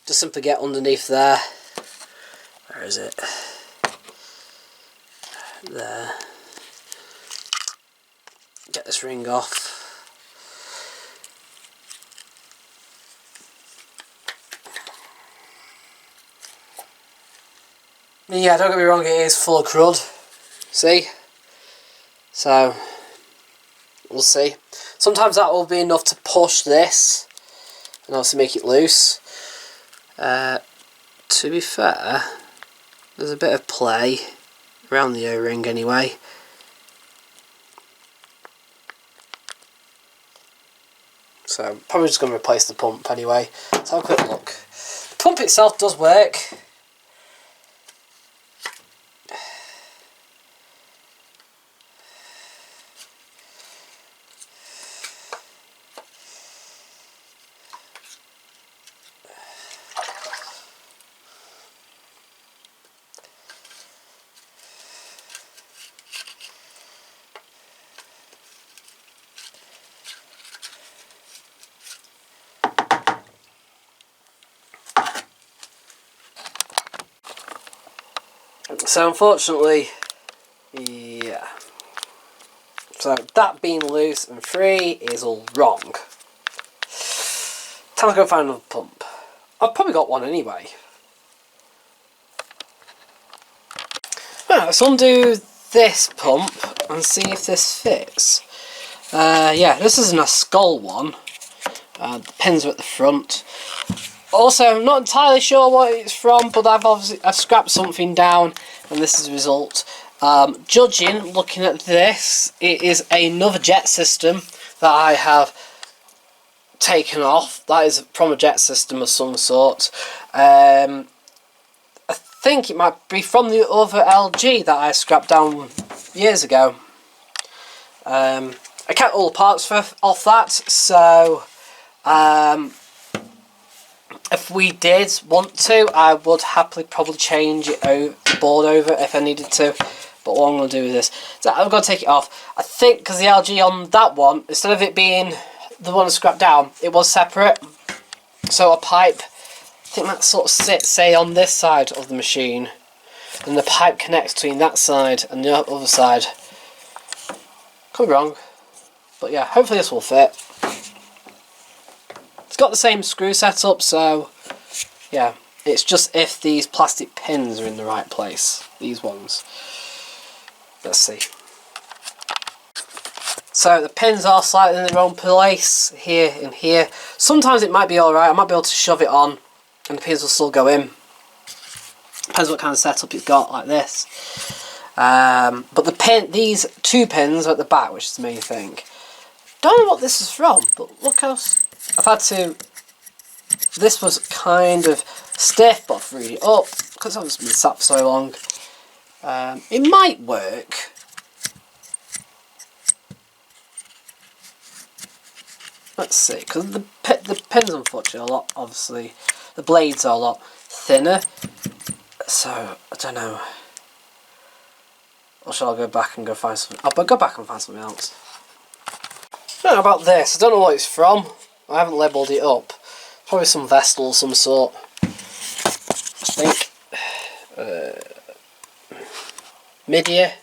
just simply get underneath there. Where is it? There. Get this ring off. Yeah, don't get me wrong, it is full of crud. See? So, we'll see. Sometimes that will be enough to push this and also make it loose. To be fair, there's a bit of play around the O-ring anyway. So I'm probably just going to replace the pump anyway. Let's have a quick look. The pump itself does work. So unfortunately, yeah. So that being loose and free is all wrong. Time to go find another pump. I've probably got one anyway. Right, let's undo this pump and see if this fits. Yeah, this isn't a skull one. The pins are at the front. Also, I'm not entirely sure what it's from, but I've scrapped something down, and this is the result. Judging, looking at this, it is another jet system that I have taken off. That is from a jet system of some sort. I think it might be from the other LG that I scrapped down years ago. I kept all the parts off that, so if we did want to, I would happily probably change it the board over if I needed to. But what I'm going to do is this. So I'm going to take it off. I think because the LG on that one, instead of it being the one scrapped down, it was separate. So a pipe, I think that sort of sits, say, on this side of the machine. And the pipe connects between that side and the other side. Could be wrong. But yeah, hopefully this will fit. It's got the same screw setup, so yeah, it's just if these plastic pins are in the right place, these ones. Let's see. So the pins are slightly in their own place, here and here. Sometimes it might be alright, I might be able to shove it on and the pins will still go in. Depends what kind of setup you've got, like this. But these two pins are at the back, which is the main thing. Don't know what this is from, but look how I've had to. This was kind of stiff, but I've freed it up because I've been sat for so long. It might work. Let's see, because the pins unfortunately are a lot. Obviously, the blades are a lot thinner. So I don't know. Or shall I go back and go find something? I'll go back and find something else. I don't know about this. I don't know what it's from. I haven't labelled it up. Probably some Vestal of some sort. I think. Mid-ear.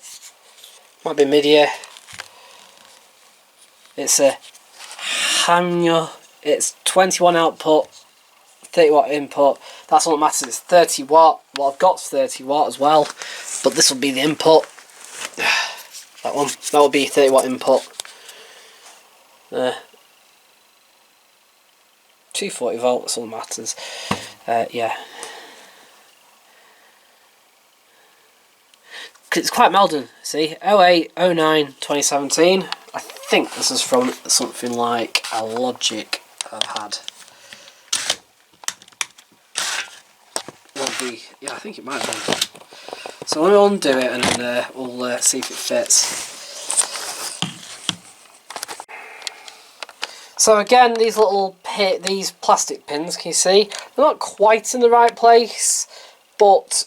Might be mid-ear. It's a Hanyo. It's 21 output, 30 watt input. That's all that matters. It's 30 watt. Well, I've got 30 watt as well. But this will be the input. That one. That will be 30 watt input. 240 volt, that's all that matters. Yeah. It's quite modern, see? 08/09/2017. I think this is from something like a Logic I've had. Yeah, I think it might be. So let me undo it and we'll see if it fits. So again, these these plastic pins, can you see? They're not quite in the right place, but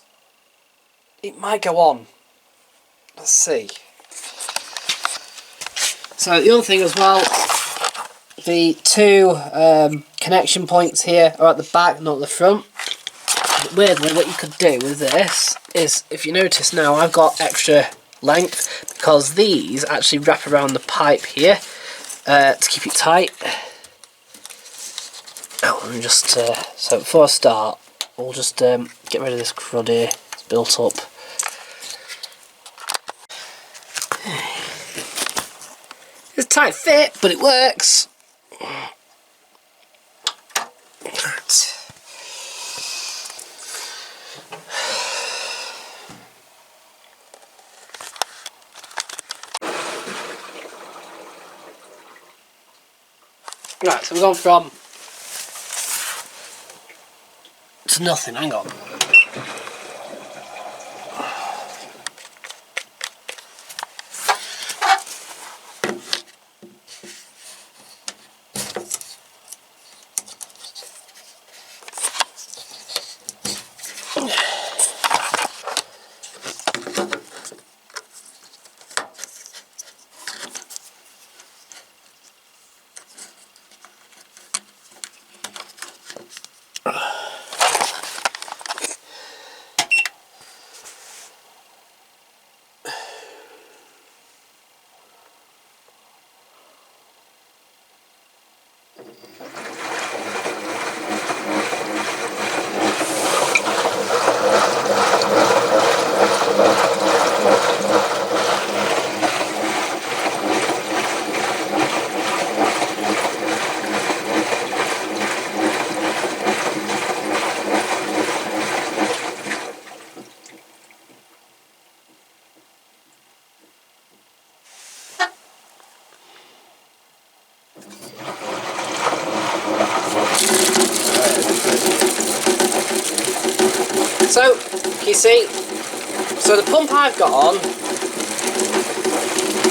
it might go on. Let's see. So the other thing as well, the two connection points here are at the back, not the front. But weirdly, what you could do with this is, if you notice now, I've got extra length because these actually wrap around the pipe here. To keep it tight. Oh, and just so before I start, we'll just get rid of this crud here. It's built up. It's a tight fit, but it works. Right, so we've gone from to nothing, hang on. So, you see, so the pump I've got on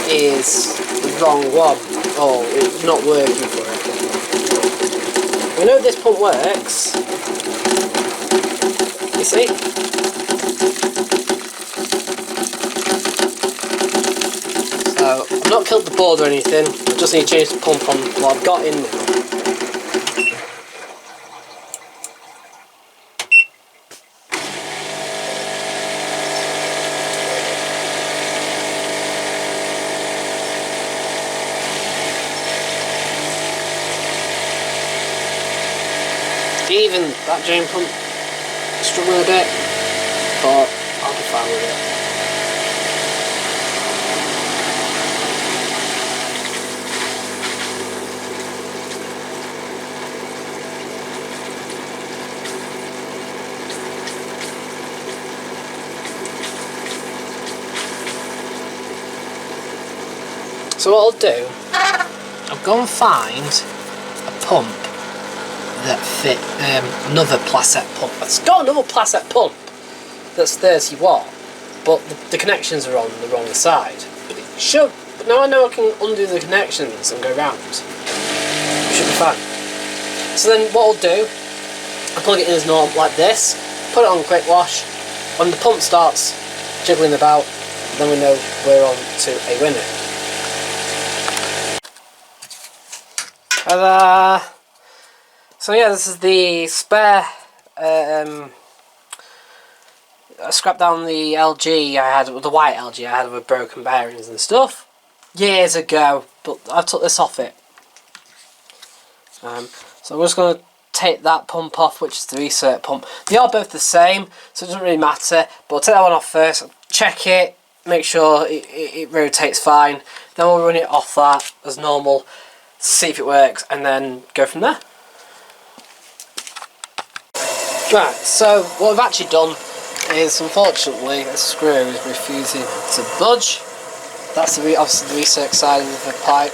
is the wrong one. Oh, it's not working for it. We know this pump works. You see? So, I've not killed the board or anything. I just need to change the pump on what I've got in now. Even that drain pump struggling a bit, but I'll be fine with it. So what I'll do, I'll go and find a pump that fit another plasset pump. It's got another plasset pump that's 30 watt, but the connections are on the wrong side. But it should. But now I know I can undo the connections and go round. It should be fine. So then what I'll do, I'll plug it in as normal like this, put it on quick wash. When the pump starts jiggling about, then we know we're on to a winner. Ta-da! So yeah, this is the spare. I scrapped down the LG I had, the white LG I had with broken bearings and stuff years ago, but I took this off it. So I'm just going to take that pump off, which is the recert pump. They are both the same, so it doesn't really matter, but I'll take that one off first, check it, make sure it rotates fine, then we'll run it off that as normal, see if it works, and then go from there. Right, so what we've actually done is, unfortunately, a screw is refusing to budge. That's obviously the recirc side of the pipe.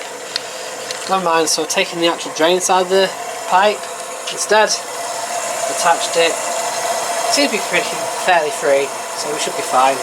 Never mind, so I've taken the actual drain side of the pipe instead, attached it. Seems to be fairly free, so we should be fine.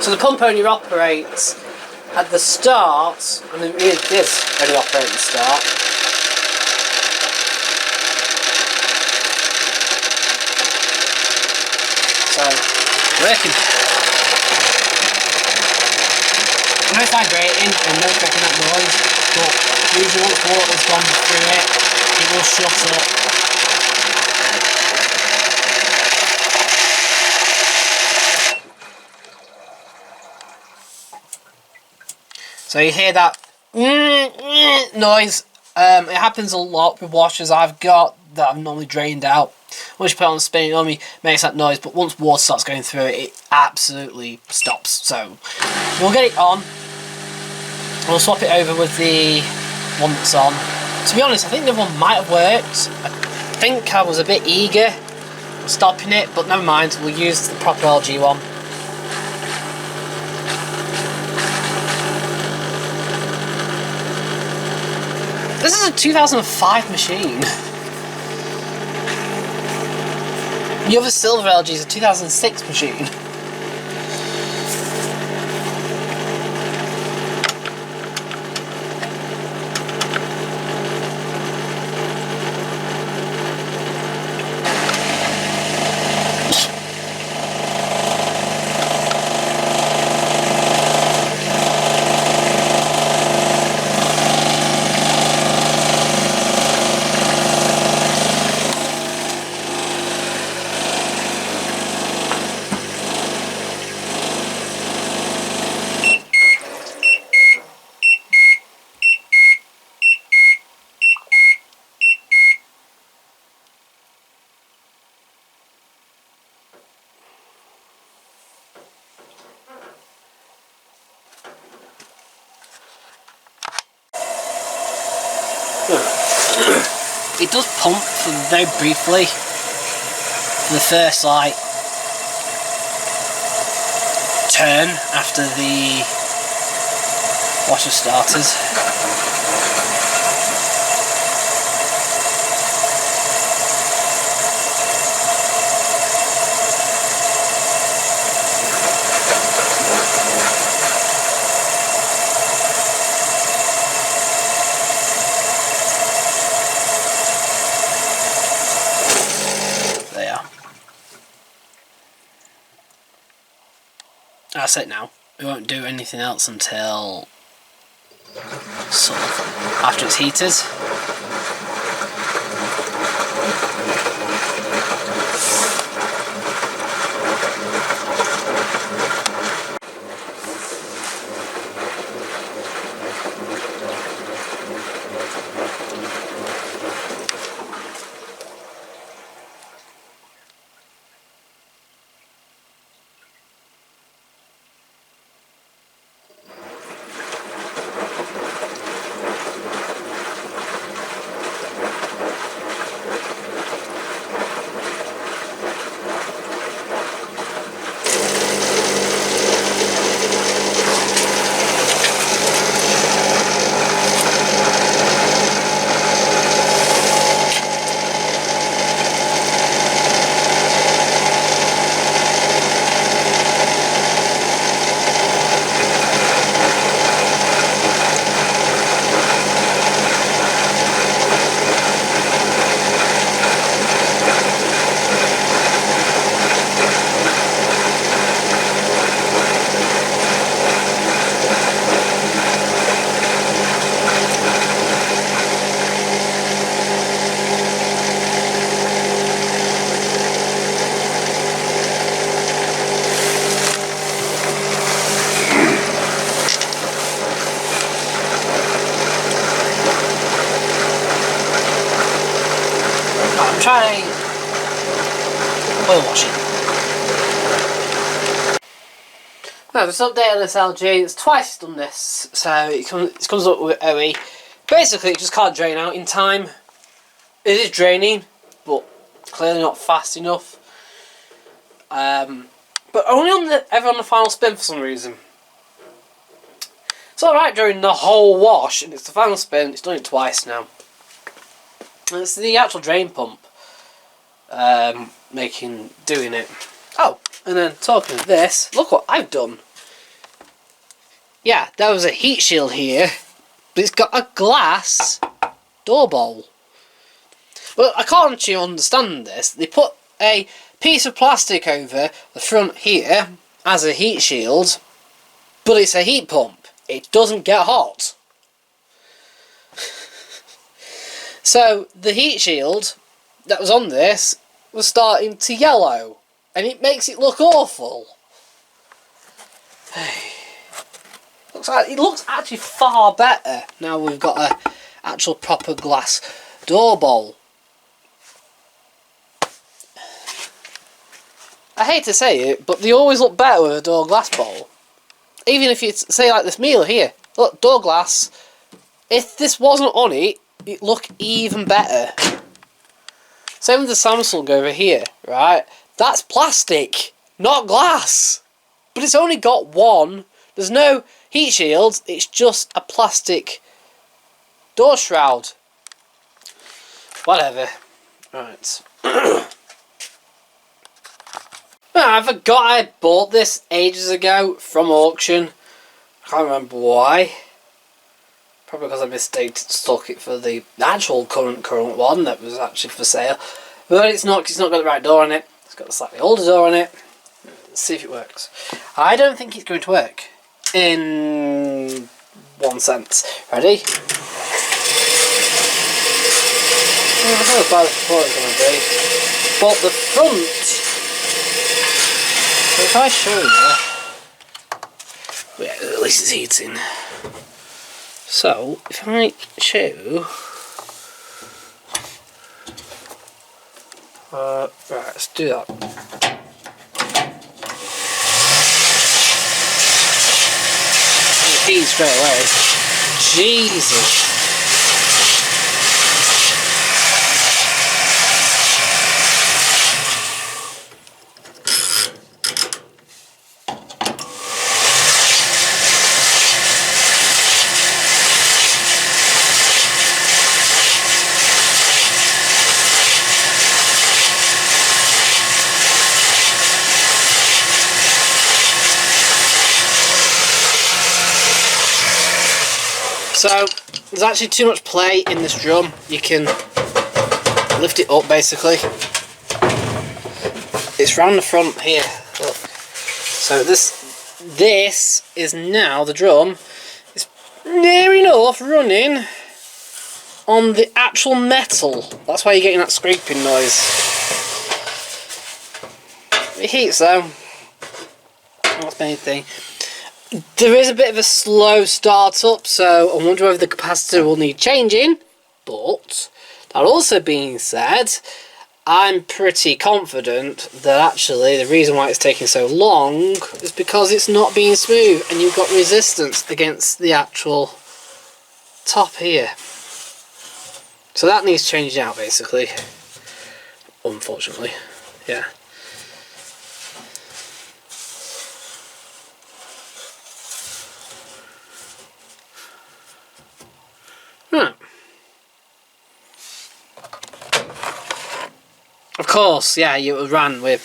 So the pump only operates at the start, and it really does only operate at the start. So, working. I know it's vibrating and no making that noise, but usually once water's gone through it, it will shut up. So you hear that noise. It happens a lot with washers I've got that I've normally drained out. Once you put it on spinning, it only makes that noise, but once water starts going through it, it absolutely stops. So we'll get it on. We'll swap it over with the one that's on. To be honest, I think the other one might have worked. I think I was a bit eager stopping it, but never mind. We'll use the proper LG one. This is a 2005 machine. The other silver LG is a 2006 machine. it does pump for very briefly for the first like turn after the washer started. That's it now. We won't do anything else until sort of after it's heated. Try oil washing. Well, there's an update on this LG. It's twice done this, so it comes up with OE. Basically, it just can't drain out in time. It is draining, but clearly not fast enough. But only on ever on the final spin for some reason. It's alright during the whole wash, and it's the final spin. It's done it twice now. And it's the actual drain pump doing it. Oh, and then talking of this, look what I've done. Yeah, there was a heat shield here, but it's got a glass door bowl. But I can't actually understand this. They put a piece of plastic over the front here as a heat shield, but it's a heat pump. It doesn't get hot. So the heat shield that was on this was starting to yellow, and it makes it look awful. It looks actually far better now we've got a actual proper glass door bowl. I hate to say it, but they always look better with a door glass bowl. Even if you say like this meal here, look, door glass. If this wasn't on it, it'd look even better. Same with the Samsung over here, right? That's plastic, not glass. But it's only got one. There's no heat shield, it's just a plastic door shroud. Whatever. Right. I forgot I bought this ages ago from auction. I can't remember why. Probably because I mistook it for the actual current one that was actually for sale. But it's not, 'cause it's not got the right door on it. It's got a slightly older door on it. Let's see if it works. I don't think it's going to work. In 1 sense. Ready? I don't know how it's going to be. But the front... If I show you... Yeah, at least it's heating. So, if I show... right, let's do that. Heat straight away. Jesus. So there's actually too much play in this drum. You can lift it up basically. It's round the front here. Look. So this is now the drum. It's near enough running on the actual metal. That's why you're getting that scraping noise. It heats though. That's the main thing. There is a bit of a slow start up, so I wonder whether the capacitor will need changing. But that also being said, I'm pretty confident that actually the reason why it's taking so long is because it's not being smooth and you've got resistance against the actual top here. So that needs changing out basically. Unfortunately. Yeah. Right. Of course, yeah, you ran with,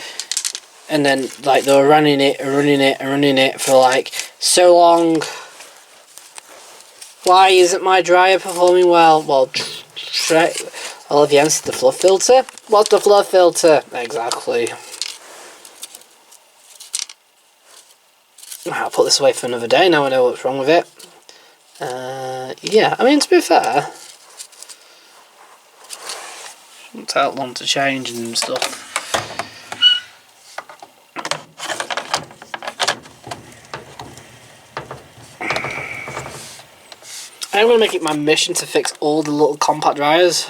and then like they were running it for like so long. Why isn't my dryer performing well? Well, all of you answered the fluff filter. What's the fluff filter? Exactly. I'll put this away for another day. Now I know what's wrong with it. Yeah, I mean, to be fair, shouldn't take long to change and stuff. I'm going to make it my mission to fix all the little compact dryers.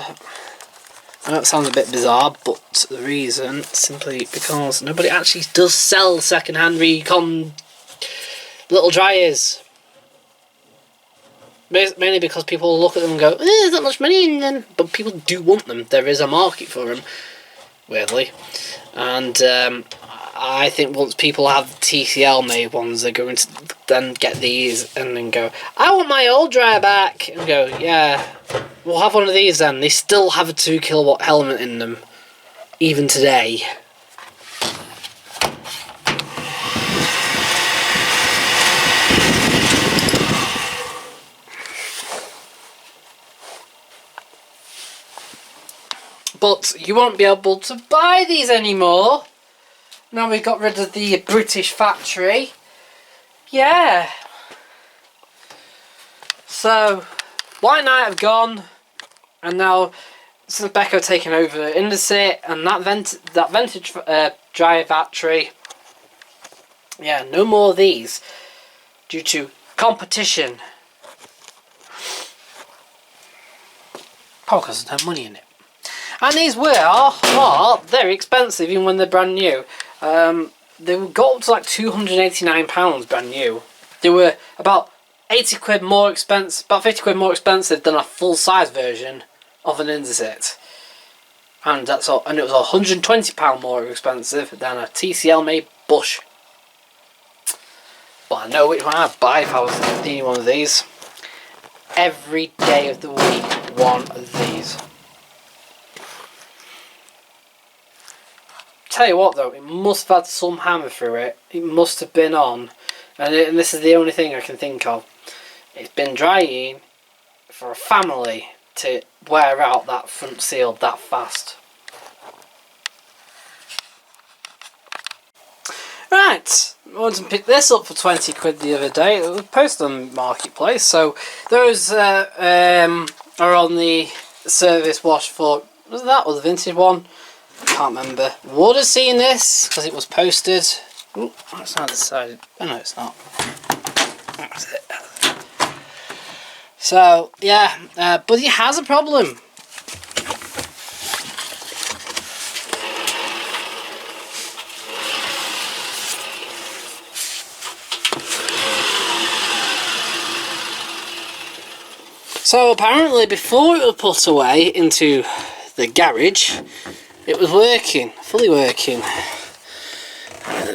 I know it sounds a bit bizarre, but the reason is simply because nobody actually does sell second-hand recon little dryers. Mainly because people look at them and go, there's not much money in them. But people do want them. There is a market for them, weirdly. And I think once people have TCL made ones, they're going to then get these and then go, I want my old dryer back. And go, yeah, we'll have one of these then. They still have a 2 kilowatt element in them, even today. But you won't be able to buy these anymore. Now we've got rid of the British factory. Yeah. So, White Knight have gone. And now, since Beko taken over Indesit and that vintage dryer factory. Yeah, no more of these. Due to competition. Probably because there's no money in it. And these are very expensive even when they're brand new. They got up to like £289 brand new. They were about 80 quid more expensive, about 50 quid more expensive than a full size version of an Indesit. And that's all, and it was £120 more expensive than a TCL made Bosch. But I know which one I'd buy if I was needing one of these. Every day of the week, one of these. Tell you what though, it must have had some hammer through it. It must have been on, and this is the only thing I can think of. It's been drying for a family to wear out that front seal that fast. Right, I wanted to pick this up for 20 quid the other day. It was posted on Marketplace, so those are on the service wash for, was that or the vintage one? Can't remember. Would have seen this because it was posted. Ooh, that's not decided. Oh no, it's not. That's it. So yeah, but he has a problem. So apparently, before it was put away into the garage, it was working, fully working.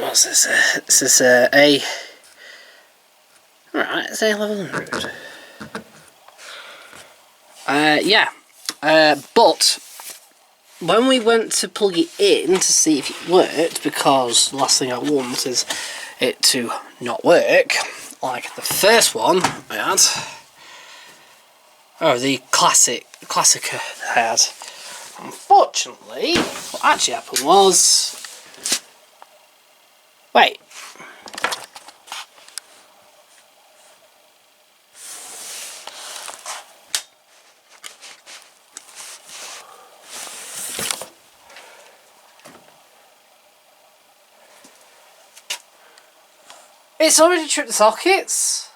What's this? This is a... Right, it's A1100. Yeah. But when we went to plug it in to see if it worked, because the last thing I want is it to not work, like the first one I had, Oh, the classic head. Unfortunately, what actually happened was... Wait. It's already tripped the sockets,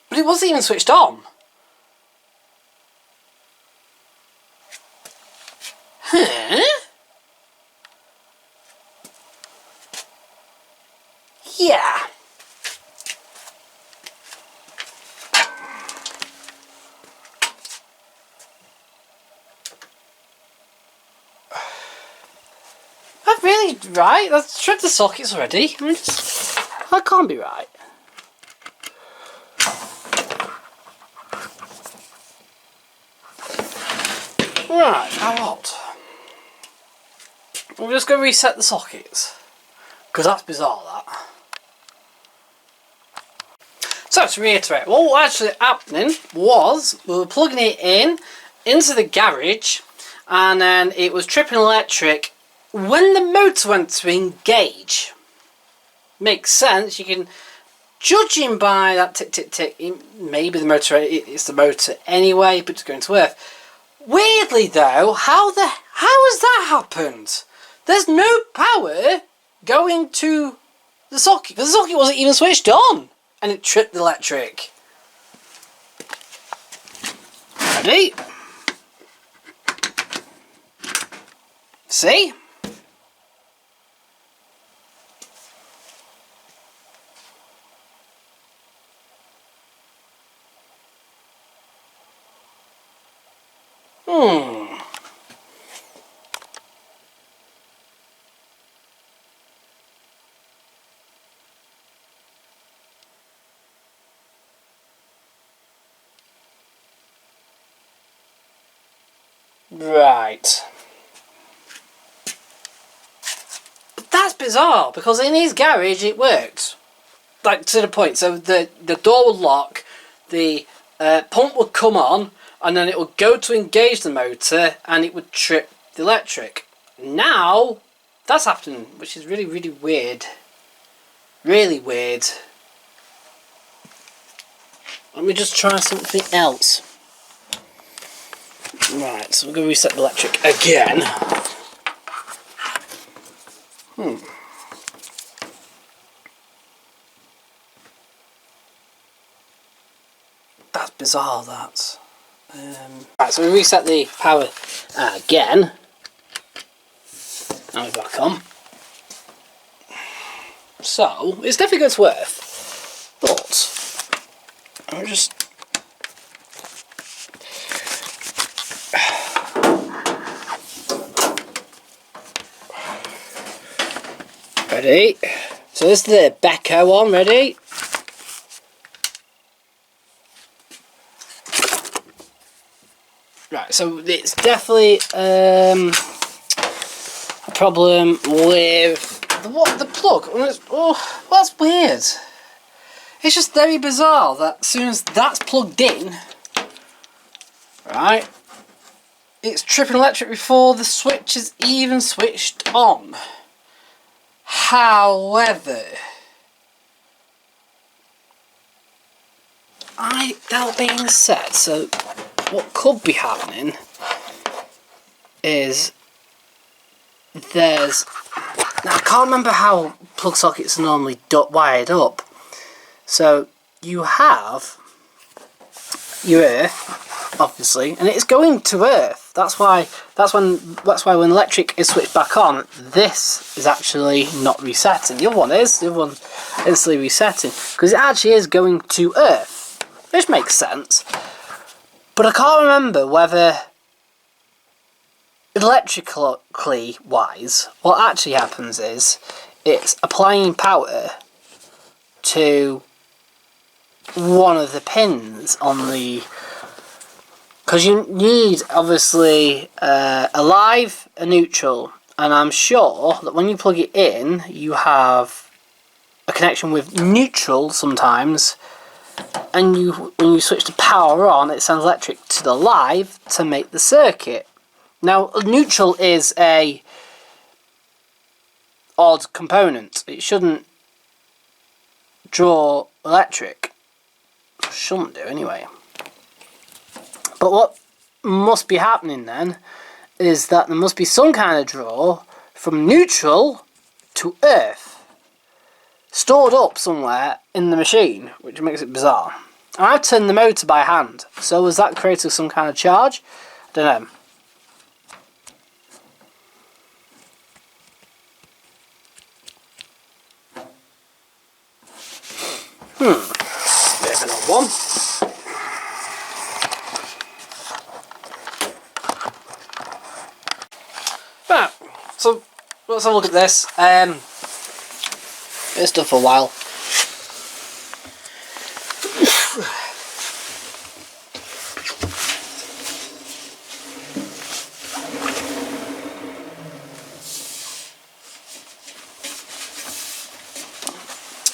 but it wasn't even switched on. Huh? Yeah. That's really right. That's tripped the sockets already. That can't be right. Right, now what? We're just going to reset the sockets. Because that's bizarre, that. So, to reiterate, what was actually happening was we were plugging it into the garage, and then it was tripping electric when the motor went to engage. Makes sense. You can, judging by that tick tick tick, maybe the motor, it's the motor anyway, but it's going to earth. Weirdly though, how has that happened? There's no power going to the socket, because the socket wasn't even switched on, and it tripped the electric. Ready? See? Right. But that's bizarre, because in his garage it worked. Like, to the point. So the door would lock, the pump would come on, and then it would go to engage the motor, and it would trip the electric. Now, that's happening, which is really, really weird. Really weird. Let me just try something else. Right, so we're going to reset the electric again. That's bizarre, that. Right, so we reset the power again. Now we're back on. So, it's definitely going to earth. But, I'm just... Ready? So this is the Becco one, ready? Right, so it's definitely a problem with the plug. Oh, that's weird. It's just very bizarre that as soon as that's plugged in, right, it's tripping electric before the switch is even switched on. However, that being said, so what could be happening is now I can't remember how plug sockets are normally wired up. So you have your earth, obviously, and it's going to earth. That's why when electric is switched back on, this is actually not resetting. The other one is. The other one instantly resetting, because it actually is going to earth, which makes sense. But I can't remember whether electrically wise, what actually happens is it's applying power to one of the pins on the, because you need obviously a live, a neutral, and I'm sure that when you plug it in you have a connection with neutral sometimes and when you switch the power on, it sends electric to the live to make the circuit. Now, neutral is a odd component. It shouldn't draw electric. Shouldn't do anyway. But what must be happening then is that there must be some kind of draw from neutral to earth stored up somewhere in the machine, which makes it bizarre. And I've turned the motor by hand, so was that creating some kind of charge? I don't know. Bit of an odd one. Right, so let's have a look at this. It's done for a while.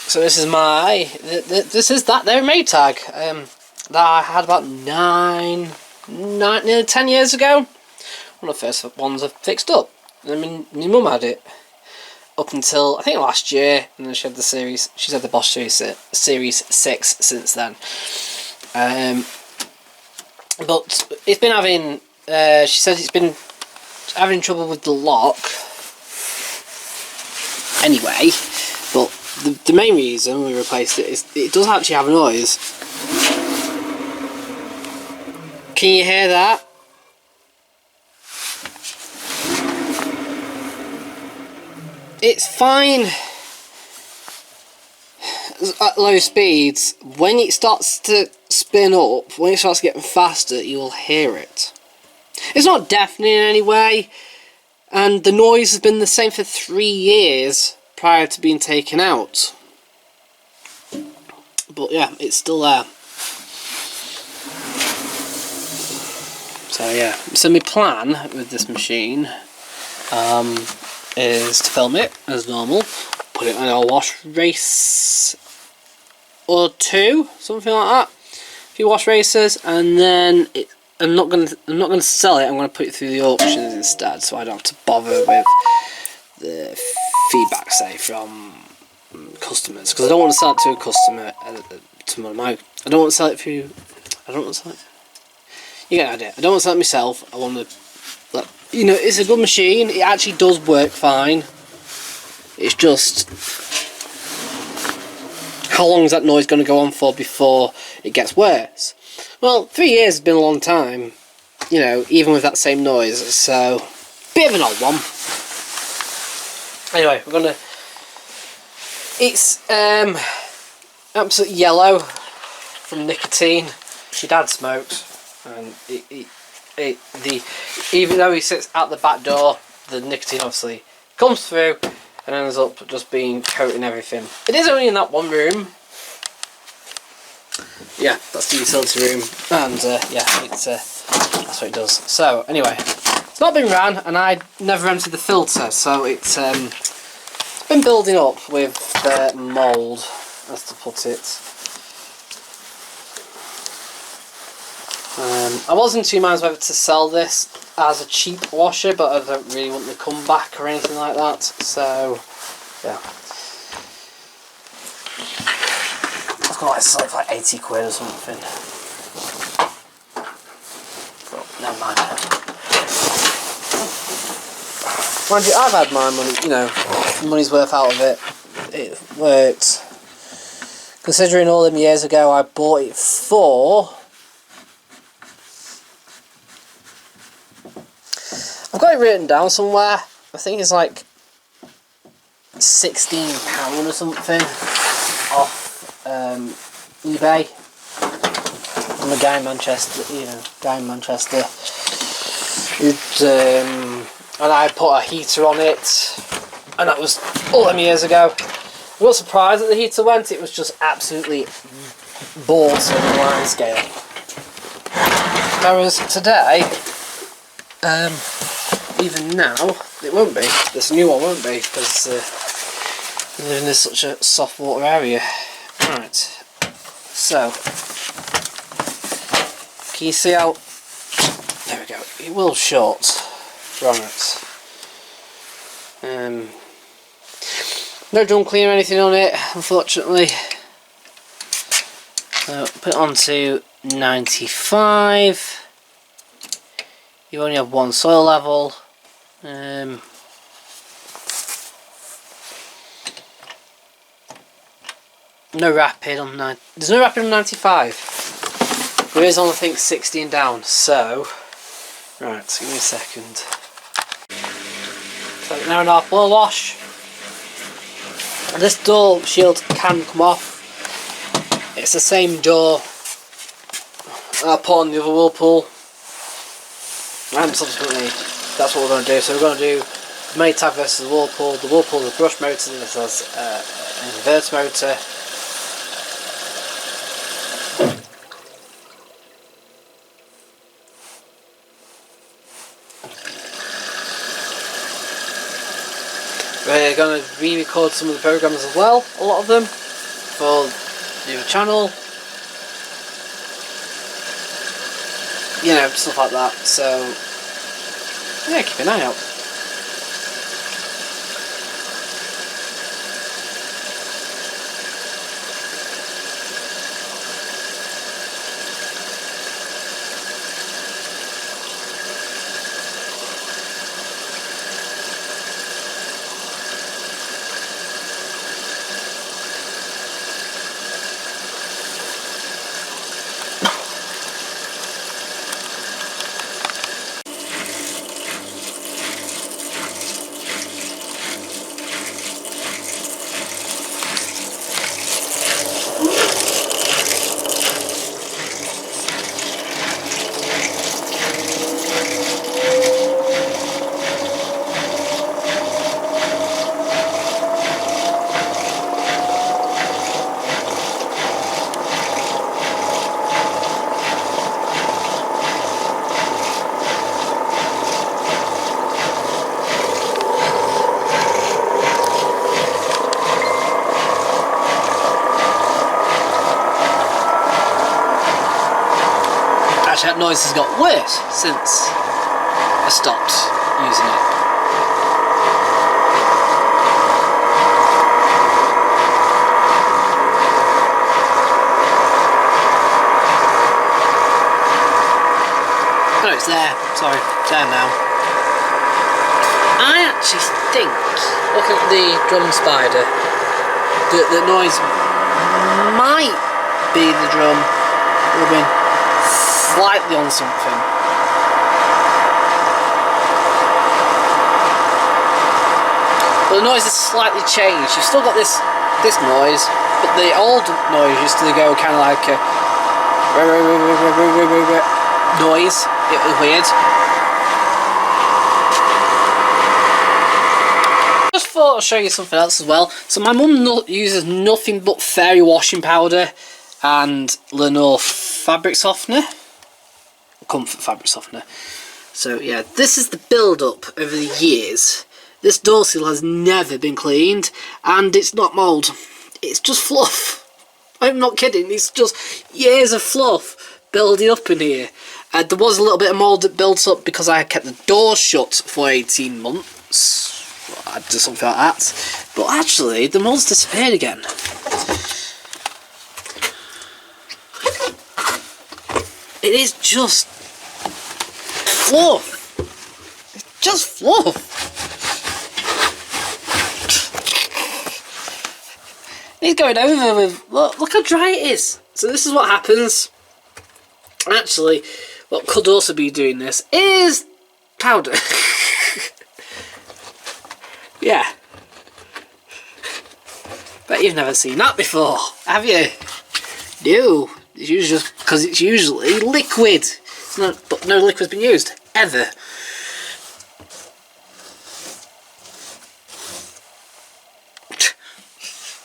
So this is my, this is that there Maytag that I had about nearly 10 years ago. One of the first ones I fixed up. I mean, my mum had it up until I think last year, and then she had the series. She's had the Bosch series 6 since then. But it's been having. She says it's been having trouble with the lock. Anyway, but the main reason we replaced it is it does actually have a noise. Can you hear that? It's fine at low speeds. When it starts to spin up, when it starts getting faster, you will hear it. It's not deafening in any way, and the noise has been the same for 3 years prior to being taken out. But yeah, it's still there. So yeah, so my plan with this machine is to film it as normal, put it on a wash race or 2, something like that, a few wash races, and then I'm not gonna sell it. I'm gonna put it through the auctions instead, so I don't have to bother with the feedback, say, from customers, because I don't want to sell it to a customer. To one of my, I don't want to sell it through. I don't want to sell it. You get the idea. I don't want to sell it myself. I want to. You know, it's a good machine. It actually does work fine. It's just how long is that noise going to go on for before it gets worse? Well, 3 years has been a long time. You know, even with that same noise. So, bit of an odd one. Anyway, we're gonna. It's absolutely yellow from nicotine. My dad smokes, and even though he sits at the back door, the nicotine obviously comes through and ends up just being coating everything. It is only in that one room. Yeah, that's the utility room, and yeah, it's that's what it does. So anyway, it's not been ran, and I never emptied the filter, so it's been building up with mould, as to put it. I was in 2 minds whether to sell this as a cheap washer, but I don't really want the comeback or anything like that, so yeah. I've got like sell it for like 80 quid or something. But never mind. Mind you, I've had my money, you know, money's worth out of it. It worked. Considering all them years ago I bought it for, I've got it written down somewhere. I think it's like £16 or something off eBay. I'm a guy in Manchester, you know, and I put a heater on it, and that was all them years ago. I was surprised that the heater went. It was just absolutely bought on the line scale. Whereas today, even now, it won't be. This new one won't be, because we live in such a soft water area. Right. So, can you see how, there we go, it will short. Right. No drum cleaner or anything on it, unfortunately. So put it on to 95. You only have one soil level. No rapid on there's no rapid on 95. There is on, I think, 60 and down. So, right, give me a second. So now an half blow wash. This door shield can come off. It's the same door I put on the other whirlpool, and subsequently that's what we're going to do. So we're going to do the Maytag versus the whirlpool. The whirlpool is a brush motor, this has an inverter motor. We're going to re-record some of the programs as well, a lot of them, for the other channel. You know, stuff like that. So, yeah, keep an eye out. That noise has got worse since I stopped using it. Oh, it's there. Sorry, it's there now. I actually think, looking at the drum spider, the noise might be the drum rubbing slightly on something. But the noise has slightly changed. You've still got this noise, but the old noise used to go kind of like a noise. It was weird. Just thought I'd show you something else as well. So my mum uses nothing but fairy washing powder and Lenore fabric softener. Comfort fabric softener. So yeah, this is the build-up over the years. This door seal has never been cleaned, and it's not mould. It's just fluff. I'm not kidding. It's just years of fluff building up in here. There was a little bit of mould that built up because I kept the door shut for 18 months. I did something like that. But actually, the mould's disappeared again. It is just fluff. It's just fluff. He's going over with, look how dry it is. So this is what happens. Actually, what could also be doing this is powder. Yeah. Bet you've never seen that before, have you? No. It's usually just because it's usually liquid. It's not, but no liquid's been used ever.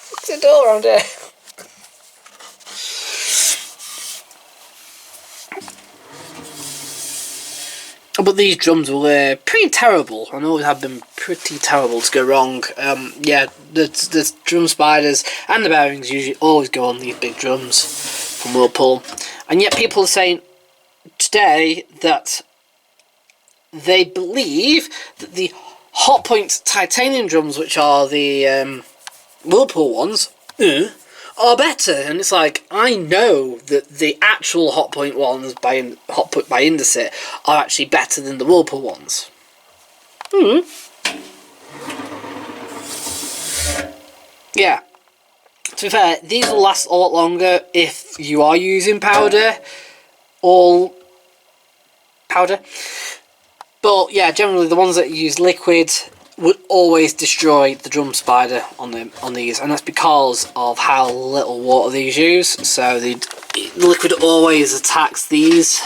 What's the door around here? But these drums were pretty terrible. I know they have been pretty terrible to go wrong. Yeah, the drum spiders and the bearings usually always go on these big drums. from Whirlpool, and yet people are saying today that they believe that the Hotpoint titanium drums, which are the Whirlpool ones, are better. And it's like, I know that the actual Hotpoint ones by Indesit are actually better than the Whirlpool ones. Yeah. To be fair, these will last a lot longer if you are using powder. But yeah, generally the ones that use liquid would always destroy the drum spider on these, and that's because of how little water these use. So the liquid always attacks these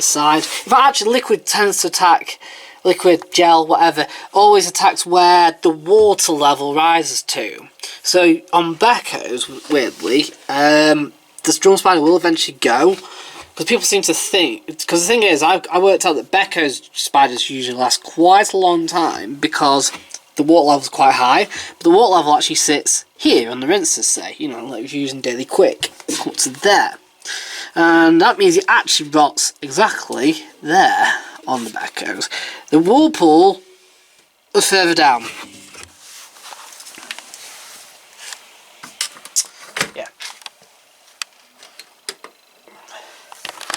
side. In fact, actually, liquid tends to attack, liquid, gel, whatever, always attacks where the water level rises to. So on Becco's, weirdly, this drum spider will eventually go. Because people seem to think, because the thing is, I worked out that Becco's spiders usually last quite a long time because the water level is quite high, but the water level actually sits here on the rinsers, say, you know, like if you're using Daily Quick, up to there. And that means it actually rots exactly there on the Becco's. The Whirlpool was further down.